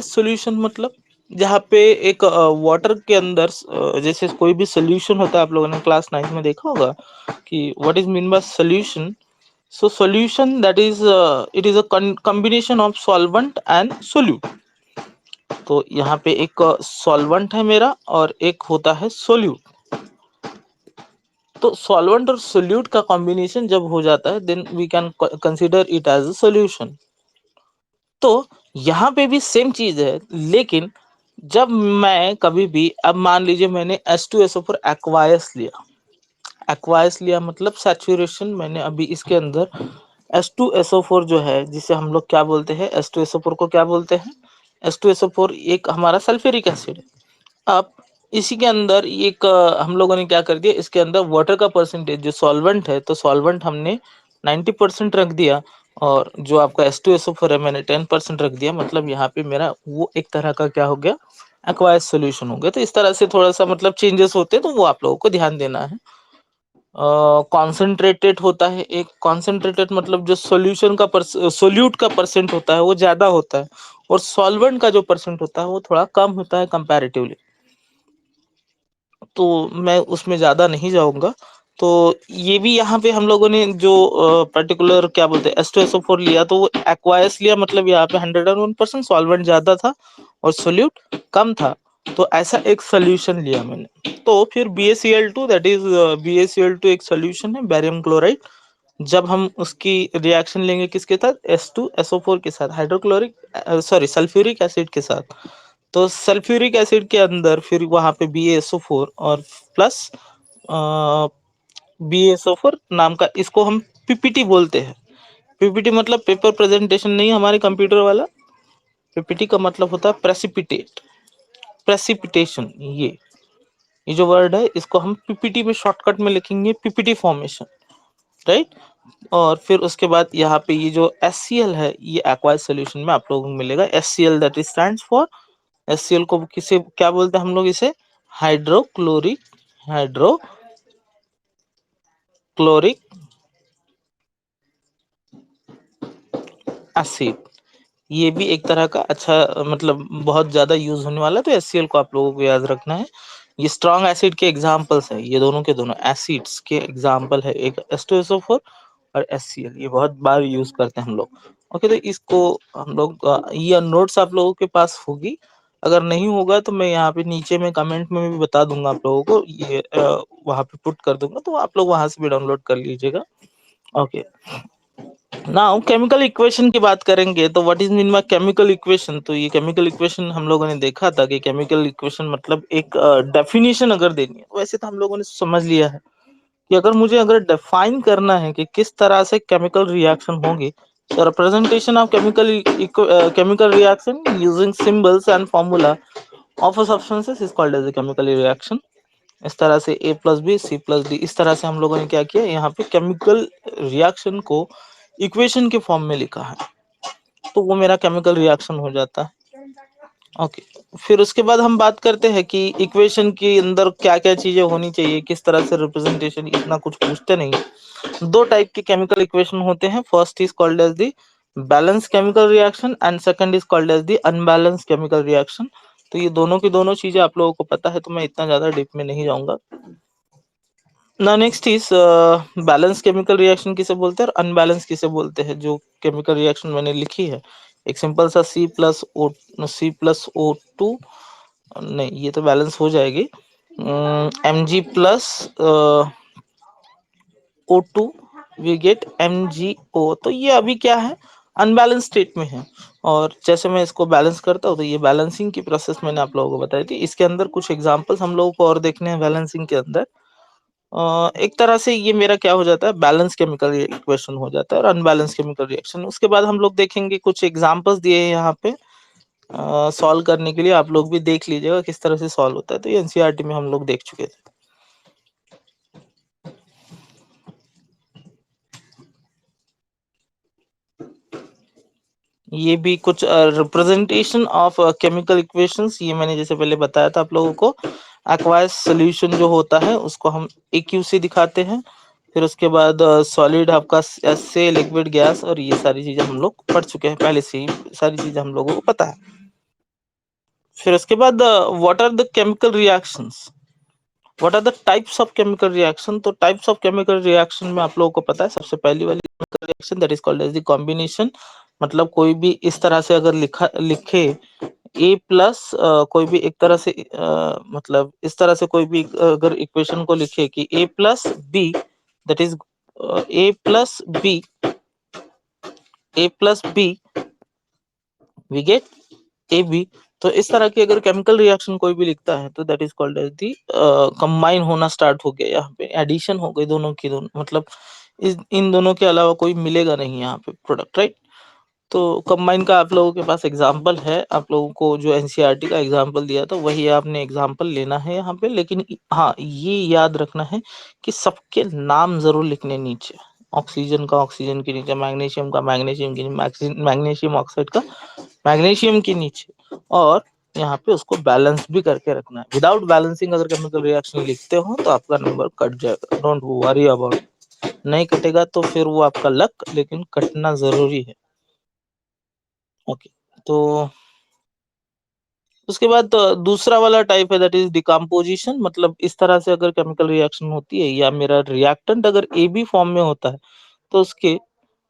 सॉल्यूशन मतलब जहाँ पे एक वाटर के अंदर जैसे कोई भी सोल्यूशन होता है, आप लोगों ने क्लास 9 में देखा होगा कि what is mean bye solution. So solution that is it is a combination of solvent and solute। तो यहाँ पे एक सॉल्वेंट है मेरा और एक होता है सोल्यूट। तो सॉल्वेंट और सोल्यूट का कॉम्बिनेशन जब हो जाता है then we can consider it as a solution. तो यहाँ पे भी सेम चीज है, लेकिन जब मैं कभी भी, अब मान लीजिए मैंने H2SO4 एक्वायस लिया मतलब सैचुरेशन, मैंने अभी इसके अंदर H2SO4 जो है जिसे हम लोग क्या बोलते हैं, H2SO4 को क्या बोलते हैं, H2SO4 एक हमारा सल्फ्यूरिक एसिड है। अब इसी के अंदर एक हम लोगों ने क्या कर दिया, इसके अंदर वाटर का परसेंटेज जो सॉल्वेंट है, तो सॉल्वेंट हमने 90% रख दिया और जो आपका H2SO4 है मैंने 10% रख दिया, मतलब यहाँ पे मेरा वो एक तरह का क्या हो गया, एक्वायस सोल्यूशन हो गया। तो इस तरह से थोड़ा सा मतलब चेंजेस होते हैं, तो वो आप लोगों को ध्यान देना है। कॉन्सेंट्रेटेड होता है, एक कॉन्सेंट्रेटेड मतलब जो सॉल्यूशन का सोल्यूट का परसेंट होता है वो ज्यादा होता है और सॉल्वेंट का जो परसेंट होता है वो थोड़ा कम होता है कंपैरेटिवली। तो मैं उसमें ज्यादा नहीं जाऊंगा। तो ये भी यहाँ पे हम लोगों ने जो पर्टिकुलर क्या बोलते हैं H2SO4 लिया, तो वो एक्वायस लिया, मतलब यहाँ पे 101% सॉल्वेंट ज्यादा था और सोल्यूट कम था, तो ऐसा एक सोल्यूशन लिया मैंने। तो फिर BaCl2 दैट इज BaCl2 एक सोल्यूशन है बैरियम क्लोराइड, जब हम उसकी रिएक्शन लेंगे किसके साथ, H2SO4 के साथ, हाइड्रोक्लोरिक सॉरी सल्फ्यूरिक एसिड के साथ। तो सल्फ्यूरिक एसिड के अंदर फिर वहां पे BaSO4 और प्लस BaSO4 नाम का, इसको हम PPT बोलते हैं। PPT मतलब पेपर प्रेजेंटेशन नहीं हमारे कंप्यूटर वाला, PPT का मतलब होता है प्रेसिपिटेट, प्रेसिपिटेशन। ये जो वर्ड है इसको हम PPT में शॉर्टकट में लिखेंगे, PPT फॉर्मेशन, राइट। और फिर उसके बाद यहाँ पे ये जो HCl है ये एक्वायस सॉल्यूशन में आप लोगों को मिलेगा, HCl that is stands for, HCl को किसे क्या बोलते हैं हम लोग, इसे हाइड्रोक्लोरिक हाइड्रोक्लोरिक एसिड। ये भी एक तरह का अच्छा मतलब बहुत ज्यादा यूज होने वाला है, तो HCl को आप लोगों को याद रखना है। ये स्ट्रॉन्ग एसिड के एग्जांपल्स है, ये दोनों के दोनों एसिड्स के एग्जांपल है, एक H2SO4 और HCl, ये बहुत बार यूज करते हैं हम लोग। ओके, तो इसको हम लोग ये नोट्स आप लोगों के पास होगी, अगर नहीं होगा तो मैं यहाँ पे नीचे में कमेंट में भी बता दूंगा आप लोगों को, ये वहां पे पुट कर दूंगा, तो आप लोग वहां से भी डाउनलोड कर लीजिएगा। ओके, नाउ केमिकल इक्वेशन की बात करेंगे तो what is mean by chemical equation. तो ये केमिकल इक्वेशन हम लोगों ने देखा था कि केमिकल इक्वेशन मतलब एक डेफिनेशन अगर देनी है, वैसे तो हम लोगों ने समझ लिया है कि अगर डिफाइन करना है कि किस तरह से केमिकल रिएक्शन होंगे, तो representation of chemical reaction using symbols and formula of a substances is called as a chemical reaction. इस तरह से A plus B C plus D, इस तरह से हम लोगों ने क्या किया, यहाँ पे केमिकल रिएक्शन को इक्वेशन के फॉर्म में लिखा है, तो वो मेरा केमिकल रिएक्शन हो जाता है। ओके, फिर उसके बाद हम बात करते हैं कि इक्वेशन के अंदर क्या क्या चीजें होनी चाहिए, किस तरह से रिप्रेजेंटेशन, इतना कुछ पूछते नहीं। दो टाइप के केमिकल इक्वेशन होते हैं, first is called as the balance chemical reaction and second is called as the unbalance chemical reaction. तो ये दोनों की दोनों चीजें आप लोगों को पता है, तो मैं इतना ज्यादा डीप में नहीं जाऊंगा। ना next is balance chemical reaction किसे बोलते हैं और अनबैलेंस किसे बोलते हैं। जो केमिकल रिएक्शन मैंने लिखी है, एक सिंपल सा C+O2, नहीं ये तो बैलेंस हो जाएगी, Mg+ O2 we get MgO। तो ये अभी क्या है, अनबैलेंस स्टेट में है, और जैसे मैं इसको बैलेंस करता हूँ तो ये बैलेंसिंग की प्रोसेस मैंने आप लोगों को बताई थी। इसके अंदर कुछ एग्जांपल्स हम लोगों को और देखने हैं बैलेंसिंग के अंदर। एक तरह से ये मेरा क्या हो जाता है, बैलेंस केमिकल इक्वेशन हो जाता है और अनबैलेंस केमिकल रिएक्शन। उसके बाद हम लोग देखेंगे कुछ एग्जांपल्स दिए हैं यहाँ पे सॉल्व करने के लिए, आप लोग भी देख लीजिएगा किस तरह से सॉल्व होता है। तो ये एनसीईआरटी में हम लोग देख चुके थे। ये भी कुछ रिप्रेजेंटेशन ऑफ केमिकल इक्वेशंस, ये मैंने जैसे पहले बताया था आप लोगों को, एक्वायस सॉल्यूशन जो होता है उसको हम AQ से दिखाते हैं। फिर उसके बाद सॉलिड आपका एस से, लिक्विड गैस, और ये सारी चीजें हम लोग पढ़ चुके हैं पहले से ही, सारी चीजें हम लोगों को पता है। फिर उसके बाद what are the chemical reactions, what are the types of chemical reaction. तो टाइप्स ऑफ केमिकल रिएक्शन में आप लोगों को पता है, सबसे पहली वाली chemical reaction that is called as the combination. मतलब कोई भी इस तरह से अगर लिखे A+ कोई भी एक तरह से मतलब इस तरह से कोई भी अगर इक्वेशन को लिखे कि A+B, that is A+B, A+B we get AB। तो इस तरह की अगर केमिकल रिएक्शन कोई भी लिखता है तो that is called as the combine होना स्टार्ट हो गया, यहाँ पे एडिशन हो गई दोनों की दोनों, मतलब इन दोनों के अलावा कोई मिलेगा नहीं यहाँ पे प्रोडक्ट, राइट। तो कंबाइन का आप लोगों के पास एग्जाम्पल है, आप लोगों को जो एनसीईआरटी का एग्जाम्पल दिया था वही आपने एग्जाम्पल लेना है यहाँ पे। लेकिन हाँ, ये याद रखना है कि सबके नाम जरूर लिखने नीचे, ऑक्सीजन का ऑक्सीजन के नीचे, मैग्नीशियम का मैग्नीशियम के नीचे, मैग्नीशियम ऑक्साइड का मैग्नीशियम के नीचे, और यहाँ पे उसको बैलेंस भी करके रखना है। विदाउट बैलेंसिंग अगर केमिकल रिएक्शन लिखते हो तो आपका नंबर कट जाएगा, डोंट वरी अबाउट। नहीं कटेगा तो फिर वो आपका लक, लेकिन कटना जरूरी है। ओके, तो उसके बाद दूसरा वाला टाइप है दैट इज डिकम्पोजिशन। मतलब इस तरह से अगर केमिकल रिएक्शन होती है या मेरा रिएक्टेंट अगर AB फॉर्म में होता है, तो उसके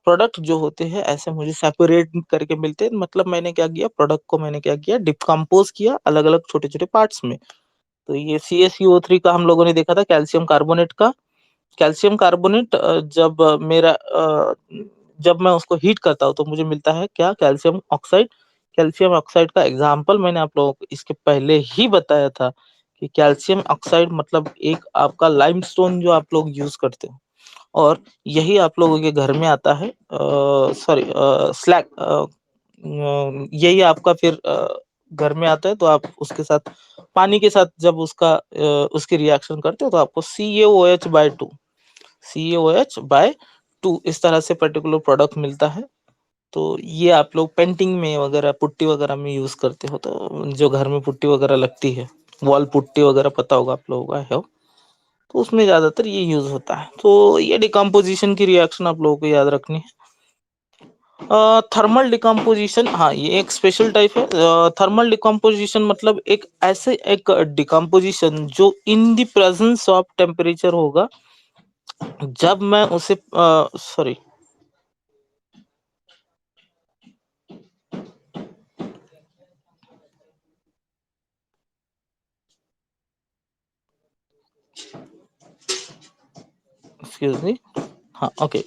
प्रोडक्ट जो होते हैं ऐसे मुझे सेपरेट करके मिलते हैं। मतलब मैंने क्या किया, प्रोडक्ट को मैंने क्या किया, डिकम्पोज किया अलग अलग छोटे छोटे पार्ट्स में। तो ये CaCO3 का हम लोगों ने देखा था, कैल्शियम कार्बोनेट का। कैल्शियम कार्बोनेट जब मैं उसको हीट करता हूँ तो मुझे मिलता है क्या, कैल्शियम ऑक्साइड। कैल्शियम ऑक्साइड का एग्जाम्पल मैंने आप लोगों को इसके पहले ही बताया था कि कैल्शियम ऑक्साइड मतलब एक आपका लाइमस्टोन जो आप लोग यूज करते हो, और यही आप लोगों के घर में आता है, सॉरी स्लैग, यही आपका फिर घर में आता है। तो आप उसके साथ पानी के साथ जब उसकी रिएक्शन करते हो तो आपको CaOH/2 इस तरह से पर्टिकुलर प्रोडक्ट मिलता है। तो ये आप लोग पेंटिंग में वगैरह, पुट्टी वगैरह में यूज करते हो, तो जो घर में पुट्टी वगैरह लगती है, वॉल पुट्टी वगैरह पता होगा आप लोगों का है, तो उसमें ज्यादातर ये यूज होता है। तो ये डिकम्पोजिशन की रिएक्शन आप लोगों को याद रखनी है। थर्मल डिकम्पोजिशन, हाँ ये एक स्पेशल टाइप है। थर्मल डिकम्पोजिशन मतलब एक ऐसे एक डिकम्पोजिशन जो in the presence of temperature होगा। जब मैं उसे सॉरी एक्सक्यूज मी, हाँ ओके।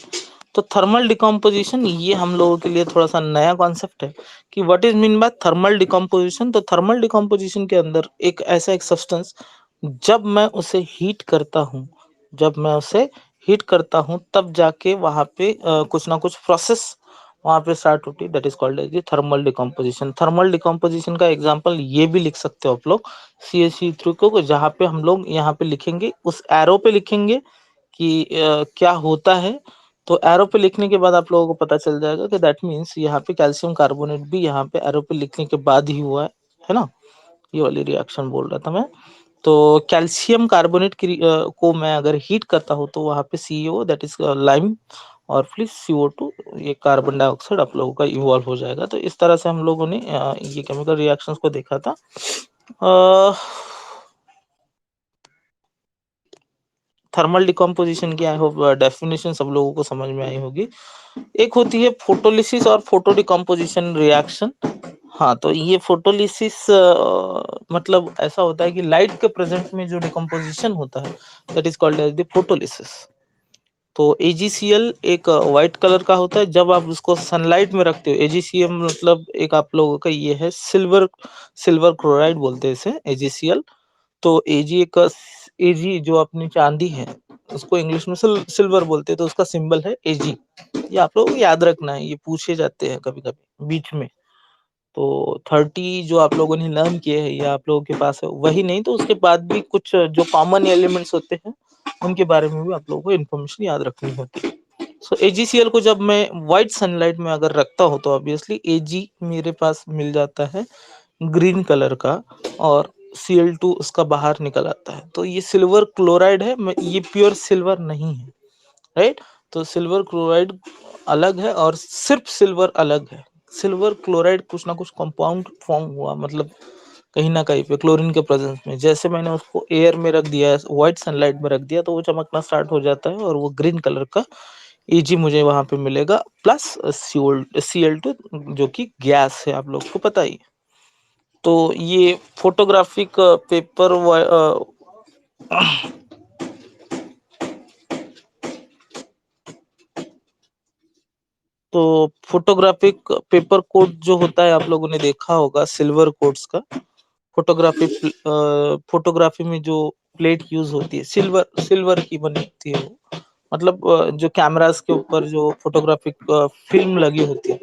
तो थर्मल डिकम्पोजिशन ये हम लोगों के लिए थोड़ा सा नया कॉन्सेप्ट है कि what is mean by thermal decomposition. तो थर्मल डिकम्पोजिशन के अंदर एक ऐसा एक सब्सटेंस, जब मैं उसे हीट करता हूँ, जब मैं उसे हीट करता हूँ तब जाके वहां पे कुछ ना कुछ प्रोसेस वहां पे स्टार्ट होती है, that is called as thermal decomposition. Thermal decomposition का एग्जांपल ये भी लिख सकते हो आप लोग CH3 को, जहाँ पे हम लोग यहाँ पे लिखेंगे, उस एरो पे लिखेंगे कि क्या होता है। तो एरो पे लिखने के बाद आप लोगों को पता चल जाएगा कि दैट मीन्स यहाँ पे कैल्शियम कार्बोनेट भी यहाँ पे एरो पे लिखने के बाद ही हुआ है ना। ये वाली रिएक्शन बोल रहा था मैं। तो कैल्शियम कार्बोनेट की को मैं अगर हीट करता हूँ तो वहाँ पे CO दैट इज लाइम और फिर CO2, ये कार्बन डाइऑक्साइड आप लोगों का इवॉल्व हो जाएगा। तो इस तरह से हम लोगों ने ये केमिकल रिएक्शंस को देखा था। थर्मल डिकम्पोजिशन की आई होप डेफिनेशन सब लोगों को समझ में आई होगी। एक होती है फोटोलिसिस और फोटो डिकम्पोजिशन रिएक्शन। हाँ, तो ये फोटोलिसिस मतलब ऐसा होता है कि लाइट के प्रेजेंट में जो डिकम्पोजिशन होता है that is called as the photolysis. तो AgCl एक व्हाइट कलर का होता है, जब आप उसको सनलाइट में रखते हो। AgCl मतलब एक आप लोगों का ये है सिल्वर, सिल्वर क्लोराइड बोलते हैं इसे AgCl। तो Ag जो अपनी चांदी है उसको इंग्लिश में सिल्वर बोलते हैं, तो उसका सिंबल है Ag। ये आप लोगों को याद रखना है, ये पूछे जाते हैं कभी कभी बीच में। तो 30 जो आप लोगों ने लर्न किए हैं या आप लोगों के पास है वही नहीं, तो उसके बाद भी कुछ जो कॉमन एलिमेंट्स होते हैं उनके बारे में भी आप लोगों को इन्फॉर्मेशन याद रखनी होती है। सो AgCl को जब मैं व्हाइट सनलाइट में अगर रखता हूँ तो ऑब्वियसली Ag मेरे पास मिल जाता है ग्रीन कलर का, और Cl2 उसका बाहर निकल आता है। तो ये सिल्वर क्लोराइड है, ये प्योर सिल्वर नहीं है, राइट। तो सिल्वर क्लोराइड अलग है और सिर्फ सिल्वर अलग है। सिल्वर क्लोराइड कुछ ना कुछ कंपाउंड फॉर्म हुआ, मतलब कहीं ना कहीं पे क्लोरीन के प्रेजेंस में, जैसे मैंने उसको एयर में रख दिया, व्हाइट सनलाइट में रख दिया, तो वो चमकना स्टार्ट हो जाता है और वो ग्रीन कलर का Ag मुझे वहां पे मिलेगा, प्लस Cl2 जो कि गैस है, आप लोग को पता ही है। तो ये फोटोग्राफिक पेपर तो फोटोग्राफिक पेपर कोट जो होता है आप लोगों ने देखा होगा सिल्वर कोट्स का। फोटोग्राफी फोटोग्राफी में जो प्लेट यूज होती है सिल्वर, सिल्वर की बनी होती है वो, मतलब जो कैमरास के ऊपर जो फोटोग्राफिक फिल्म लगी होती है,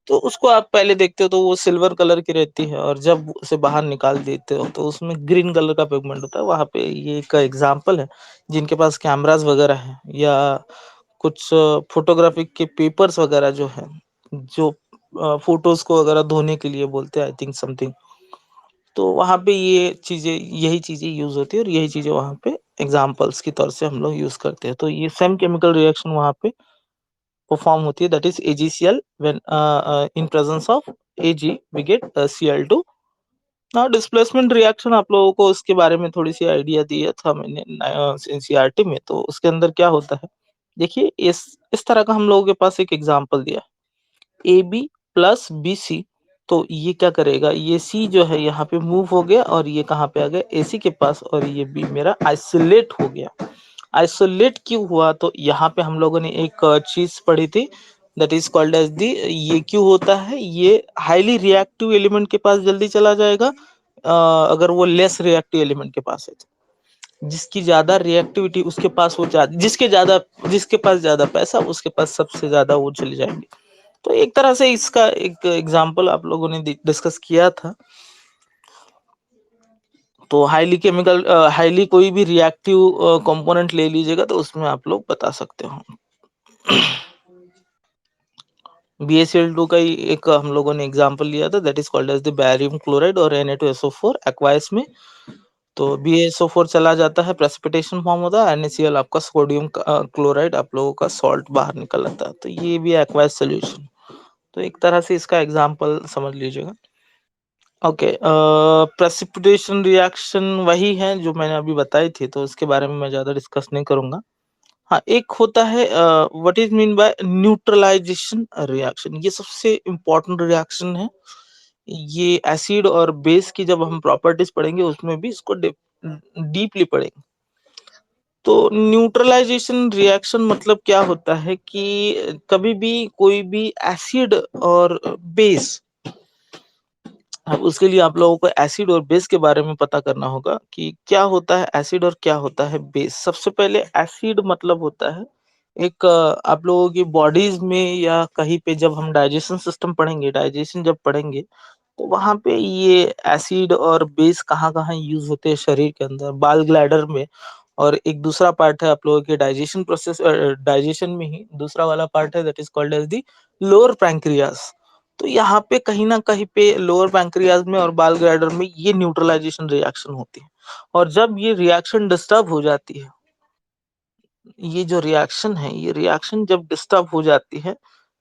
तो उसको आप पहले देखते हो तो वो सिल्वर कलर की रहती है, और जब उसे बाहर निकाल देते हो तो उसमें ग्रीन कलर का पिगमेंट होता है। वहां पे ये एक एग्जांपल है, जिनके पास कैमरास वगैरह है या कुछ फोटोग्राफिक के पेपर्स वगैरह जो है, जो फोटोज को वगैरह धोने के लिए बोलते हैं आई थिंक समथिंग, तो वहां पे ये चीजें, यही चीजें यूज होती है और यही चीजें वहां पे एग्जांपल्स की तौर से हम लोग यूज करते हैं। तो ये सेम केमिकल रिएक्शन वहां पे परफॉर्म होती है, that is AgCl when in presence of Ag we get Cl2। Now displacement reaction आप लोगों को उसके बारे में थोड़ी सी आइडिया दिया था मैंने NCERT में। तो उसके अंदर क्या होता है, देखिए इस तरह का हम लोगों के पास एक एग्जांपल दिया, AB प्लस BC। तो ये क्या करेगा, ये C जो है यहाँ पे मूव हो गया और ये कहाँ पे आ गया AC के पास, और ये B मेरा आइसोलेट हो गया। आइसोलेट क्यों हुआ, तो यहाँ पे हम लोगों ने एक चीज पढ़ी थी that is called as the, ये क्यों होता है, ये हाईली रिएक्टिव एलिमेंट के पास जल्दी चला जाएगा अगर वो लेस रिएक्टिव एलिमेंट के पास है तो। जिसकी ज्यादा रिएक्टिविटी उसके पास वो ज्यादा, जिसके पास ज्यादा पैसा उसके पास सबसे ज्यादा वो चले जाएंगे। तो एक तरह से इसका एक एग्जांपल आप लोगों ने डिस्कस किया था। तो हाईली कोई भी रिएक्टिव कंपोनेंट ले लीजिएगा तो उसमें आप लोग बता सकते हो। BaCl2 का ही एक हम लोगों ने एग्जांपल लिया था, that is called as the barium chloride और Na2SO4 एक्वायस में। तो BaSO4 चला जाता है, प्रेसिपिटेशन फॉर्म होता है, NaCl आपका सोडियम क्लोराइड आप लोगों का सॉल्ट बाहर निकल आता है, तो ये भी एक्वायस सोल्यूशन। तो एक तरह से इसका एग्जांपल समझ लीजिएगा। ओके, प्रेसिपिटेशन रिएक्शन वही है जो मैंने अभी बताई थी, तो उसके बारे में मैं ज्यादा डिस्कस नहीं करूंगा। हाँ, एक होता है what is mean by neutralisation reaction, ये सबसे इम्पोर्टेंट रिएक्शन है। ये एसिड और बेस की जब हम प्रॉपर्टीज पढ़ेंगे उसमें भी इसको डीपली पढ़ेंगे। तो न्यूट्रलाइजेशन रिएक्शन मतलब क्या होता है कि कभी भी कोई भी एसिड और बेस, अब उसके लिए आप लोगों को एसिड और बेस के बारे में पता करना होगा कि क्या होता है एसिड और क्या होता है बेस। सबसे पहले एसिड मतलब होता है एक आप लोगों की बॉडीज में या कहीं पे जब हम डाइजेशन सिस्टम पढ़ेंगे, डाइजेशन जब पढ़ेंगे, तो वहां पे ये एसिड और बेस कहाँ कहाँ यूज होते हैं शरीर के अंदर, बाल ग्लैडर में। और एक दूसरा पार्ट है आप लोगों के डाइजेशन प्रोसेस, डाइजेशन में ही दूसरा वाला पार्ट है that is called as the lower pancreas. तो यहाँ पे कहीं ना कहीं पे लोअर पैंक्रियाज में और बाल ग्लैडर में ये न्यूट्रलाइजेशन रिएक्शन होती है। और जब ये रिएक्शन डिस्टर्ब हो जाती है, ये जो रिएक्शन है, ये रिएक्शन जब डिस्टर्ब हो जाती है,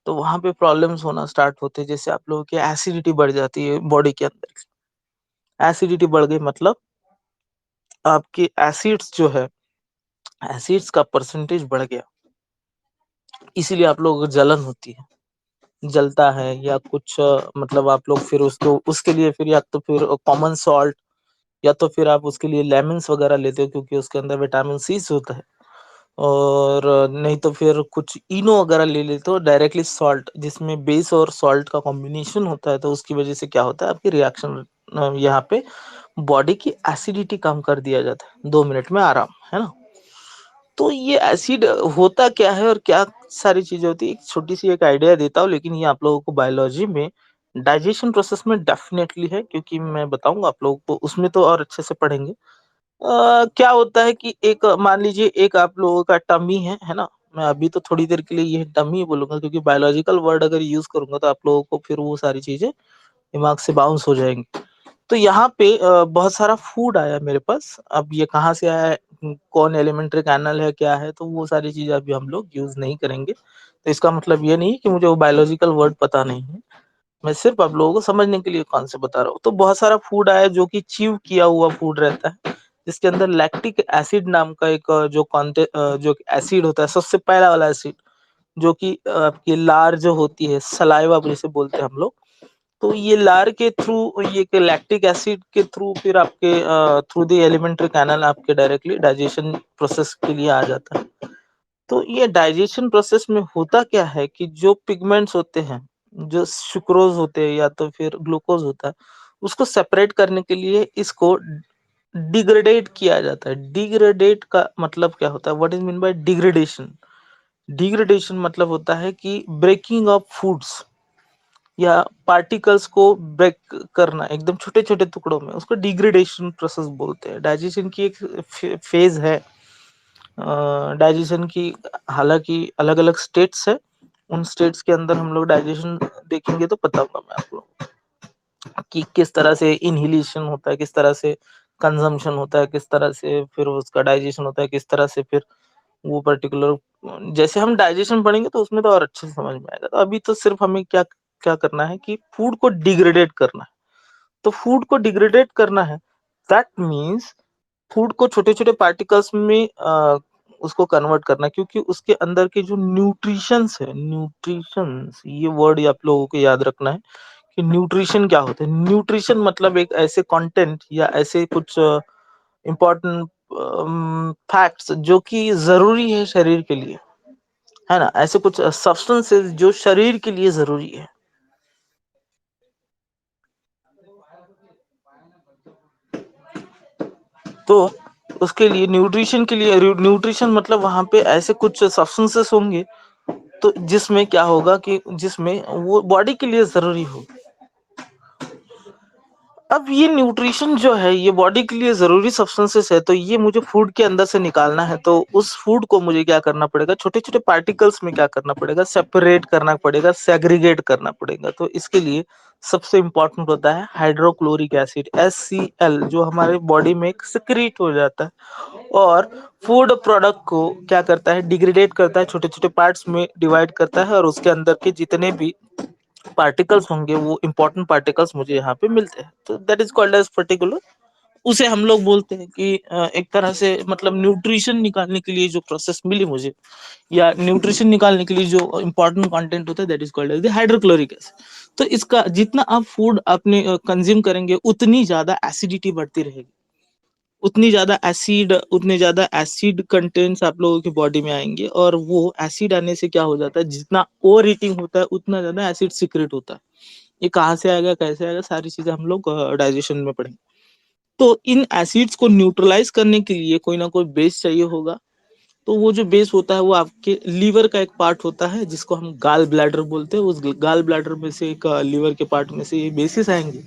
तो वहां पे प्रॉब्लम्स होना स्टार्ट होते हैं। जैसे आप लोगों की एसिडिटी बढ़ जाती है बॉडी के अंदर। एसिडिटी बढ़ गई मतलब आपकी एसिड्स जो है, एसिड्स का परसेंटेज बढ़ गया, इसीलिए आप लोगों को जलन होती है, जलता है या कुछ मतलब आप लोग फिर उसको उसके लिए फिर या तो फिर कॉमन सॉल्ट या तो फिर आप उसके लिए लेमन्स वगैरह लेते हो क्योंकि उसके अंदर विटामिन सी होता है। और नहीं तो फिर कुछ इनो वगैरह ले लेते हो डायरेक्टली सॉल्ट, जिसमें बेस और सॉल्ट का कॉम्बिनेशन होता है। तो उसकी वजह से क्या होता है आपकी रिएक्शन, यहाँ पे बॉडी की एसिडिटी कम कर दिया जाता है, 2 मिनट में आराम, है ना। तो ये एसिड होता क्या है और क्या सारी चीजें होती है, एक छोटी सी एक आइडिया देता हूँ, लेकिन ये आप लोगों को बायोलॉजी में डाइजेशन प्रोसेस में डेफिनेटली है, क्योंकि मैं बताऊंगा आप लोगों को, उसमें तो और अच्छे से पढ़ेंगे। क्या होता है कि एक मान लीजिए एक आप लोगों का टमी है ना। मैं अभी तो थोड़ी देर के लिए ये टमी बोलूंगा, क्योंकि बायोलॉजिकल वर्ड अगर यूज करूंगा तो आप लोगों को फिर वो सारी चीजें दिमाग से बाउंस हो जाएंगी। तो यहाँ पे बहुत सारा फूड आया मेरे पास। अब ये कहाँ से आया है, कौन एलिमेंट्री कैनल है, क्या है, तो वो सारी चीजें अभी हम लोग यूज नहीं करेंगे। तो इसका मतलब ये नहीं कि मुझे वो बायोलॉजिकल वर्ड पता नहीं है, मैं सिर्फ आप लोगों को समझने के लिए कौन से बता रहा हूँ। तो बहुत सारा फूड आया जो कि च्यू किया हुआ फूड रहता है, जिसके अंदर लैक्टिक एसिड नाम का एक जो एसिड होता है, सबसे पहला वाला एसिड, जो कि आपकी लार जो होती है, सलाइवा जिसे बोलते हैं हम लोग। तो ये लार के थ्रू, ये लैक्टिक एसिड के थ्रू फिर आपके थ्रू द एलिमेंट्री कैनल आपके डायरेक्टली डाइजेशन प्रोसेस के लिए आ जाता है। तो ये डाइजेशन प्रोसेस में होता क्या है कि जो पिगमेंट्स होते हैं, जो सुक्रोज होते हैं या तो फिर ग्लूकोज होता है, उसको सेपरेट करने के लिए इसको डिग्रेडेट किया जाता है। डिग्रेडेट का मतलब क्या होता है, what is mean bye degradation. Degradation मतलब होता है कि ब्रेकिंग ऑफ फूड्स या पार्टिकल्स को ब्रेक करना एकदम छोटे छोटे टुकड़ों में, उसको डिग्रेडेशन प्रोसेस बोलते हैं। डाइजेशन की एक फेज है डाइजेशन की, हालांकि अलग अलग स्टेट्स है, उन स्टेट्स के अंदर हम लोग डाइजेशन देखेंगे तो पता होगा मैं आप लोग कि किस तरह से इनहिलेशन होता है, किस तरह से कंजम्पशन होता है, किस तरह से फिर उसका डाइजेशन होता है, किस तरह से फिर वो पर्टिकुलर, जैसे हम डाइजेशन पढ़ेंगे तो उसमें तो और अच्छे से समझ में आएगा। तो अभी तो सिर्फ हमें क्या क्या करना है कि फूड को डिग्रेडेट करना है। तो फूड को डिग्रेडेट करना है, दैट मीन्स फूड को छोटे छोटे पार्टिकल्स में उसको कन्वर्ट करना है, क्योंकि उसके अंदर के जो न्यूट्रिशंस है, न्यूट्रिशंस ये वर्ड आप लोगों को याद रखना है कि न्यूट्रिशन क्या होता है। न्यूट्रिशन मतलब एक ऐसे कंटेंट या ऐसे कुछ इम्पोर्टेंट फैक्ट्स जो कि जरूरी है शरीर के लिए, है ना, ऐसे कुछ सब्सटेंसेस जो शरीर के लिए जरूरी है। तो उसके लिए न्यूट्रिशन के लिए, न्यूट्रिशन मतलब वहां पे ऐसे कुछ सब्सटेंसेस होंगे तो जिसमें क्या होगा कि जिसमें वो बॉडी के लिए जरूरी हो। अब ये न्यूट्रिशन जो है ये बॉडी के लिए जरूरी सब्सटेंसेस है, तो ये मुझे फूड के अंदर से निकालना है। तो उस फूड को मुझे क्या करना पड़ेगा, छोटे छोटे पार्टिकल्स में क्या करना पड़ेगा, सेपरेट करना पड़ेगा, सेग्रीगेट करना पड़ेगा। तो इसके लिए सबसे इंपॉर्टेंट होता है हाइड्रोक्लोरिक एसिड, HCl, जो हमारे बॉडी में सिक्रीट हो जाता है और फूड प्रोडक्ट को क्या करता है, डिग्रेडेट करता है, छोटे छोटे पार्ट्स में डिवाइड करता है, और उसके अंदर के जितने भी पार्टिकल्स होंगे वो इंपॉर्टेंट पार्टिकल्स मुझे यहाँ पे मिलते हैं। तो that is called as particular, उसे हम लोग बोलते हैं कि एक तरह से मतलब न्यूट्रिशन निकालने के लिए जो प्रोसेस मिली मुझे, या न्यूट्रिशन निकालने के लिए जो इंपॉर्टेंट कंटेंट होता है, that is called as the hydrochloric acid. तो इसका जितना आप फूड अपने कंज्यूम करेंगे उतनी ज्यादा एसिडिटी बढ़ती रहेगी। उतनी ज्यादा एसिड, उतने ज्यादा एसिड कंटेंट्स आप लोगों की बॉडी में आएंगे, और वो एसिड आने से क्या हो जाता है, जितना ओवर ईटिंग होता है उतना ज्यादा एसिड सीक्रेट होता है। ये कहाँ से आएगा, कैसे आएगा, सारी चीजें हम लोग डाइजेशन में पढ़ेंगे। तो इन एसिड्स को न्यूट्रलाइज करने के लिए कोई ना कोई बेस चाहिए होगा। तो वो जो बेस होता है वो आपके लीवर का एक पार्ट होता है जिसको हम गाल ब्लैडर बोलते हैं। उस गाल ब्लैडर में से एक लीवर के पार्ट में से ये बेसिस आएंगे,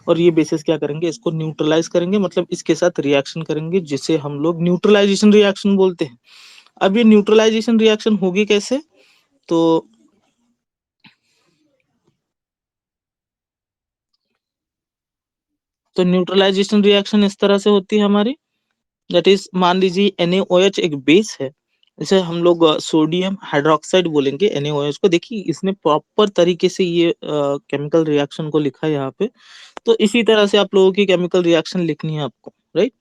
और ये बेसिस क्या करेंगे, इसको न्यूट्रलाइज करेंगे, मतलब इसके साथ रिएक्शन करेंगे, जिसे हम लोग न्यूट्रलाइजेशन रिएक्शन बोलते हैं। अब ये न्यूट्रलाइजेशन रिएक्शन होगी कैसे, तो न्यूट्रलाइजेशन रिएक्शन इस तरह से होती है हमारी, दैट इज मान लीजिए NaOH एक बेस है, जैसे हम लोग सोडियम हाइड्रोक्साइड बोलेंगे NaOH को। देखिए इसने प्रॉपर तरीके से ये केमिकल रिएक्शन को लिखा है यहाँ पे। तो इसी तरह से आप लोगों की केमिकल रिएक्शन लिखनी है आपको, राइट।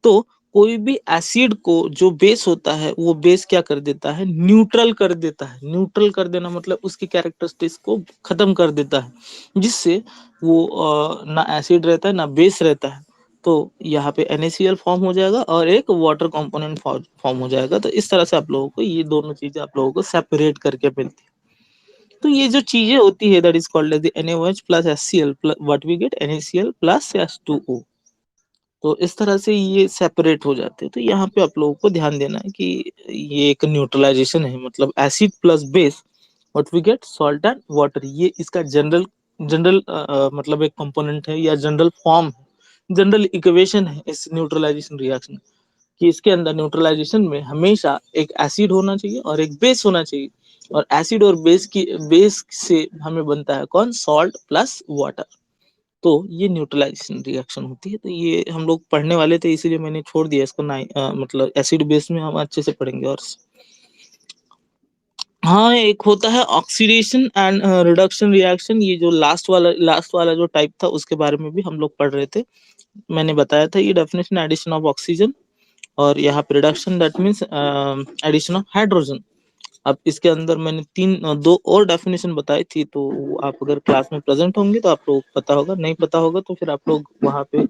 तो कोई भी एसिड को जो बेस होता है वो बेस क्या कर देता है, न्यूट्रल कर देता है। न्यूट्रल कर देना मतलब उसकी कैरेक्टरिस्टिक्स को खत्म कर देता है, जिससे वो ना एसिड रहता है ना बेस रहता है। तो यहाँ पे NaCl फॉर्म हो जाएगा और एक वाटर कंपोनेंट फॉर्म हो जाएगा। तो इस तरह से आप लोगों को ये दोनों चीजें आप लोगों को सेपरेट करके मिलती है। तो ये जो चीजें होती है that is called as the NaOH plus HCl, what we get NaCl plus H2O। तो इस तरह से ये सेपरेट हो जाते हैं। तो यहाँ पे आप लोगों को ध्यान देना है कि ये एक न्यूट्रलाइजेशन है, मतलब acid plus base, what we get salt and water. ये इसका जनरल जनरल मतलब एक कंपोनेंट है या जनरल फॉर्म है, जनरल इक्वेशन है इस न्यूट्रलाइजेशन रिएक्शन कि इसके अंदर न्यूट्रलाइजेशन में हमेशा एक एसिड होना चाहिए और एक बेस होना चाहिए, और एसिड और बेस से हमें बनता है कौन, सॉल्ट प्लस वाटर। तो ये न्यूट्रलाइजेशन रिएक्शन होती है। तो ये हम लोग पढ़ने वाले थे इसीलिए मैंने छोड़ दिया इसको, मतलब एसिड बेस में हम अच्छे से पढ़ेंगे। और हाँ, एक होता है ऑक्सीडेशन एंड रिडक्शन रिएक्शन। ये जो लास्ट वाला जो टाइप था उसके बारे में भी हम लोग पढ़ रहे थे। मैंने बताया था ये डेफिनेशन, एडिशन ऑफ ऑक्सीजन, और यहाँ पे reduction that means addition of hydrogen. अब इसके अंदर मैंने दो और डेफिनेशन बताई थी, तो आप अगर क्लास में प्रेजेंट होंगे तो आप लोग पता होगा, नहीं पता होगा तो फिर आप लोग वहाँ पे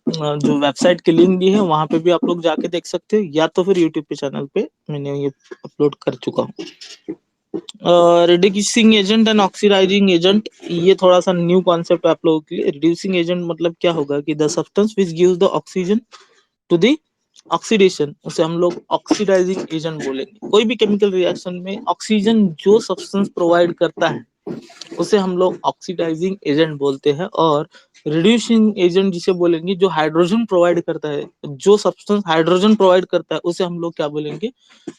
जो वेबसाइट की लिंक दी है वहाँ पे भी आप लोग जाके देख सकते हो, या तो फिर यूट्यूब पे चैनल पे मैंने ये अपलोड कर चुका हूँ। Reducing agent and oxidising agent, ये थोड़ा सा न्यू कॉन्सेप्ट आप लोगों के लिए। रिड्यूसिंग एजेंट मतलब क्या होगा कि the substance which gives the oxygen to the oxidation, उसे हम लोग ऑक्सीडाइजिंग एजेंट बोलेंगे। कोई भी केमिकल रिएक्शन में ऑक्सीजन जो सब्सटेंस प्रोवाइड करता है उसे हम लोग ऑक्सीडाइजिंग एजेंट बोलते हैं। और रिड्यूसिंग एजेंट जिसे बोलेंगे जो हाइड्रोजन प्रोवाइड करता है, जो सब्सटेंस हाइड्रोजन प्रोवाइड करता है उसे हम लोग क्या बोलेंगे,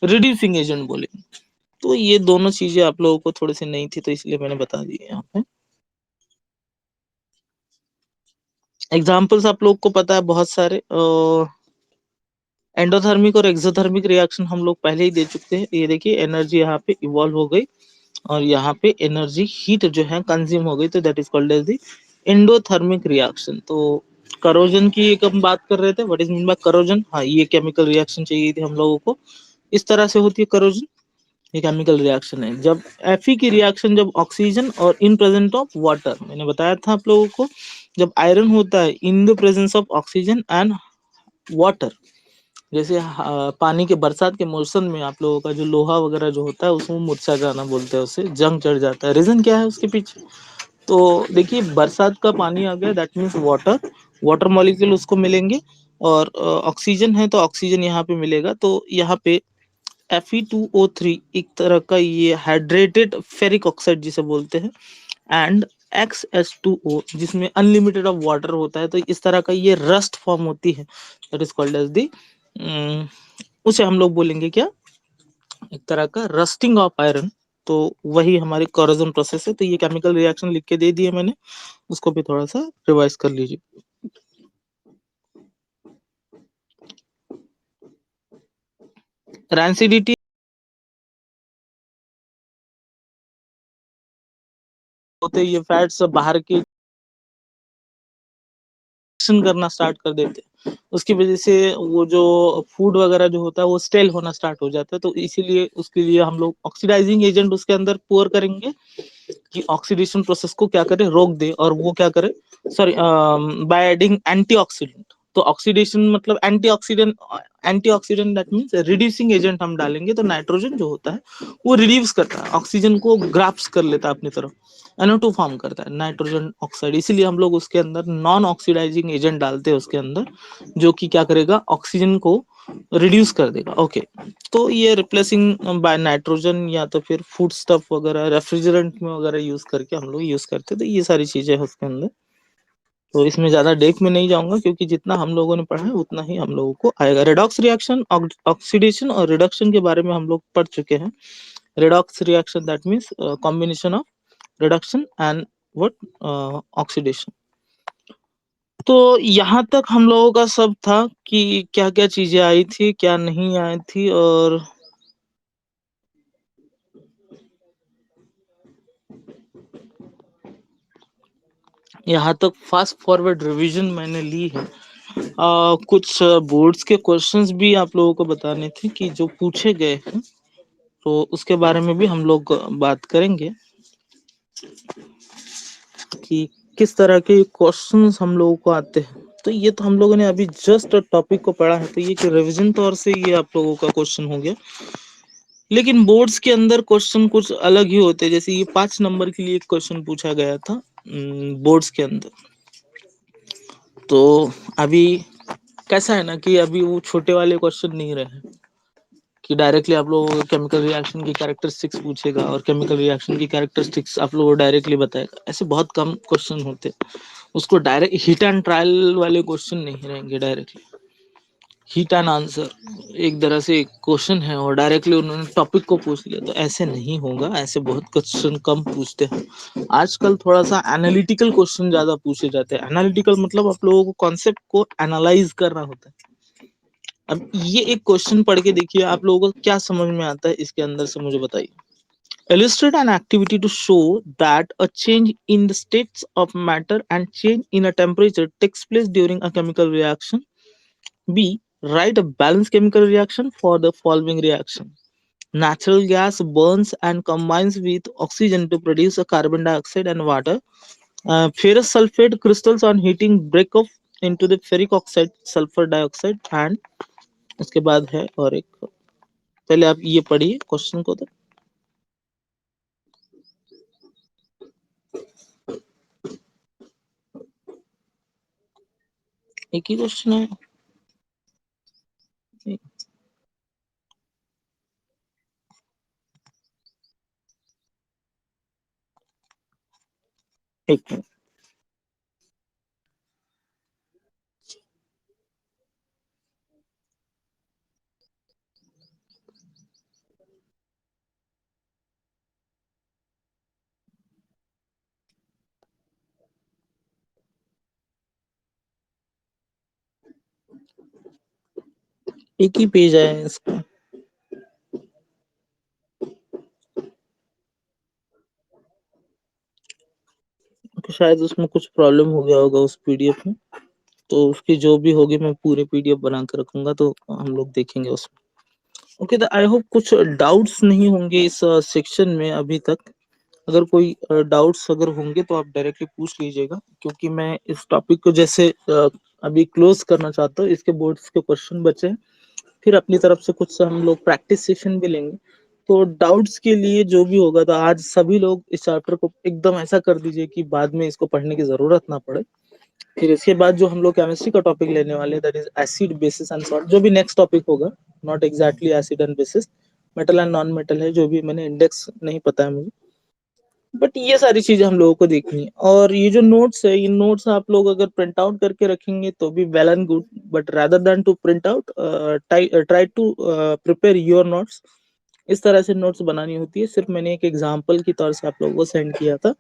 रिड्यूसिंग एजेंट बोलेंगे। तो ये दोनों चीजें आप लोगों को थोड़ी सी नई थी तो इसलिए मैंने बता दी है यहाँ पे। एग्जाम्पल्स आप लोग को पता है बहुत सारे। एंडोथर्मिक और एक्सोथर्मिक रिएक्शन हम लोग पहले ही दे चुके हैं। ये देखिए एनर्जी यहाँ पे इवॉल्व हो गई और यहाँ पे एनर्जी हीट जो है कंज्यूम हो गई, तो that is called as the endothermic reaction. तो करोजन की एक हम बात कर रहे थे, what is mean by corrosion. हाँ, ये केमिकल रिएक्शन चाहिए थी हम लोगों को। इस तरह से होती है करोजन, ये केमिकल रिएक्शन है जब Fe की रिएक्शन, जब ऑक्सीजन और इन प्रेजेंट ऑफ वाटर। मैंने बताया था आप लोगों को, जब आयरन होता है in the presence of oxygen and water. जैसे पानी के बरसात के मौसम में आप लोगों का जो लोहा वगैरह जो होता है उसमें मुरझा जाना बोलते हैं, उसे जंग चढ़ जाता है। रीजन क्या है उसके पीछे, तो देखिए बरसात का पानी आ गया, that means water, water molecule उसको मिलेंगे, और ऑक्सीजन है तो ऑक्सीजन यहाँ पे मिलेगा। तो यहाँ पे Fe2O3 एक तरह का ये हाइड्रेटेड फेरिक ऑक्साइड जिसे बोलते हैं, एंड XH2O जिसमें अनलिमिटेड ऑफ वाटर होता है। तो इस तरह का ये रस्ट फॉर्म होती है, that is called as the, उसे हम लोग बोलेंगे क्या, एक तरह का रस्टिंग ऑफ आयरन। तो वही हमारी कोरोजन प्रोसेस है। तो ये केमिकल रिएक्शन लिख के दे दिए मैंने, उसको भी थोड़ा सा रिवाइज कर लीजिए। रैंसिडिटी होते ये फैट्स बाहर की करना स्टार्ट कर देते हैं, उसकी वजह से वो जो फूड वगैरह जो होता है वो स्टेल होना स्टार्ट हो जाता है। तो इसीलिए उसके लिए हम लोग ऑक्सीडाइजिंग एजेंट उसके अंदर पोर करेंगे कि ऑक्सीडेशन प्रोसेस को क्या करे, रोक दे। और वो क्या करे, सॉरी, बाय एडिंग एंटीऑक्सीडेंट। तो ऑक्सीडेशन मतलब antioxidant that means reducing agent हम डालेंगे तो नाइट्रोजन जो होता है वो रिड्यूस करता है, ऑक्सीजन को ग्राफ्स कर लेता है अपनी तरफ, NO2 फॉर्म करता है, नाइट्रोजन ऑक्साइड। इसीलिए हम लोग उसके अंदर नॉन ऑक्सीडाइजिंग एजेंट डालते हैं उसके अंदर, जो कि क्या करेगा, ऑक्सीजन को रिड्यूस कर देगा। ओके, तो ये रिप्लेसिंग बाय नाइट्रोजन या तो फिर फूड स्टफ वगैरह रेफ्रिजरेंट में वगैरह यूज करके हम लोग यूज करते हैं। तो ये सारी चीजें हैं उसके अंदर। तो इसमें ज्यादा डेप में नहीं जाऊंगा क्योंकि जितना हम लोगों ने पढ़ा है उतना ही हम लोगों को आएगा। रेडॉक्स रिएक्शन, ऑक्सीडेशन और रिडक्शन के बारे में हम लोग पढ़ चुके हैं। Redox reaction that means combination of reduction and what oxidation. तो यहाँ तक हम लोगों का सब था कि क्या क्या चीजें आई थी, क्या नहीं आई थी, और यहाँ तक फास्ट फॉरवर्ड रिवीजन मैंने ली है। कुछ बोर्ड्स के क्वेश्चंस भी आप लोगों को बताने थे कि जो पूछे गए हैं, तो उसके बारे में भी हम लोग बात करेंगे कि किस तरह के क्वेश्चंस हम लोगों को आते हैं। तो ये तो हम लोगों ने अभी जस्ट टॉपिक को पढ़ा है, तो ये कि रिवीजन तौर से ये आप लोगों का क्वेश्चन हो गया। लेकिन बोर्ड्स के अंदर क्वेश्चन कुछ अलग ही होते हैं। जैसे ये 5 नंबर के लिए एक क्वेश्चन पूछा गया था बोर्ड्स के अंदर। तो अभी कैसा है ना कि अभी वो छोटे वाले क्वेश्चन नहीं रहे कि डायरेक्टली आप लोग केमिकल रिएक्शन की कैरेक्टरिस्टिक्स पूछेगा और केमिकल रिएक्शन की कैरेक्टरिस्टिक्स आप लोगों को डायरेक्टली बताएगा। ऐसे बहुत कम क्वेश्चन होते, उसको डायरेक्ट हिट एंड ट्रायल वाले क्वेश्चन नहीं रहेंगे, डायरेक्टली हिट एंड आंसर एक तरह से क्वेश्चन है और डायरेक्टली उन्होंने टॉपिक को पूछ लिया, तो ऐसे नहीं होगा। ऐसे बहुत क्वेश्चन कम पूछते हैं आजकल। थोड़ा सा एनालिटिकल क्वेश्चन ज्यादा पूछे जाते हैं। एनालिटिकल मतलब आप लोगों को कॉन्सेप्ट को एनालाइज करना होता है। अब ये एक क्वेश्चन पढ़ के देखिए आप लोगों को क्या समझ में आता है इसके अंदर से, मुझे बताइए। Illustrate an activity to show that a change in the states of matter and change in a temperature takes place during a chemical reaction. B. Write a balanced chemical reaction for the following reaction. Natural gas burns and combines with oxygen to produce a carbon dioxide and water. Ferrous sulfate crystals on heating break off into the ferric oxide, sulfur dioxide, and उसके बाद है और एक, पहले आप ये पढ़िए क्वेश्चन को। तो एक ही क्वेश्चन है। एक मिनट, एक ही पेज है इसका, तो शायद उसमें कुछ प्रॉब्लम हो गया होगा उस PDF में। तो उसकी जो भी होगी मैं पूरे PDF बना कर रखूंगा, तो हम लोग देखेंगे उसमें। ओके, तो आई होप कुछ डाउट्स नहीं होंगे इस सेक्शन में अभी तक। अगर कोई डाउट्स अगर होंगे तो आप डायरेक्टली पूछ लीजिएगा, क्योंकि मैं इस टॉपिक को जैसे अभी क्लोज करना चाहता हूँ। इसके बोर्ड्स के क्वेश्चन बचे हैं, फिर अपनी तरफ से कुछ हम लोग प्रैक्टिस सेशन भी लेंगे। तो डाउट्स के लिए जो भी होगा, तो आज सभी लोग इस चैप्टर को एकदम ऐसा कर दीजिए कि बाद में इसको पढ़ने की जरूरत ना पड़े। फिर इसके बाद जो हम लोग केमिस्ट्री का टॉपिक लेने वाले हैं, that is acid basis and salt, जो भी नेक्स्ट टॉपिक होगा, not exactly acid and bases, metal and non metal है, जो भी मैंने इंडेक्स नहीं पता है मुझे, बट ये सारी चीजें हम लोगों को देखनी है। और ये जो नोट्स है, इन नोट्स आप लोग अगर प्रिंट आउट करके रखेंगे तो भी well and good, but rather than to print out, try to prepare your notes. इस तरह से नोट्स बनानी होती है। सिर्फ मैंने एक एग्जांपल की तौर से आप लोगों को सेंड किया था,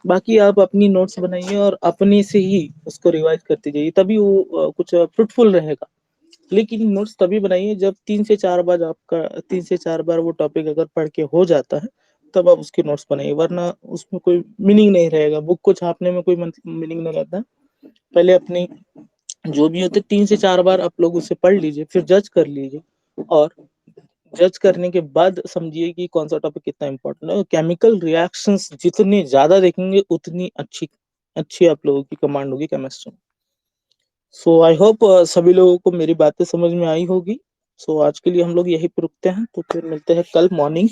बाकी आप अपनी नोट्स बनाइए और अपने से ही उसको रिवाइज करते जाइए, तभी वो कुछ फ्रूटफुल रहेगा। लेकिन नोट्स तभी बनाइए जब 3 से 4 बार आपका 3 से 4 बार वो टॉपिक अगर पढ़ के हो जाता है, तब आप उसकी नोट्स बनाइए, वरना उसमें कोई मीनिंग नहीं रहेगा। बुक को छापने में कोई मीनिंग नहीं रहता। पहले अपनी जो भी होते 3 से 4 बार आप लोग उसे पढ़ लीजिए, फिर जज कर लीजिए, और जज करने के बाद समझिए कि कौन सा टॉपिक कितना इंपॉर्टेंट है। केमिकल रिएक्शंस जितनी ज्यादा देखेंगे उतनी अच्छी अच्छी आप लोगों की कमांड होगी केमिस्ट्री में। सो आई होप सभी लोगों को मेरी बातें समझ में आई होगी। सो आज के लिए हम लोग यहीं पे रुकते हैं, तो फिर मिलते हैं कल मॉर्निंग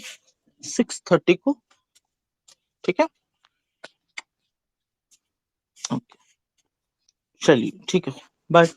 6:30 को। ठीक है, ओके, चलिए ठीक है, बाय।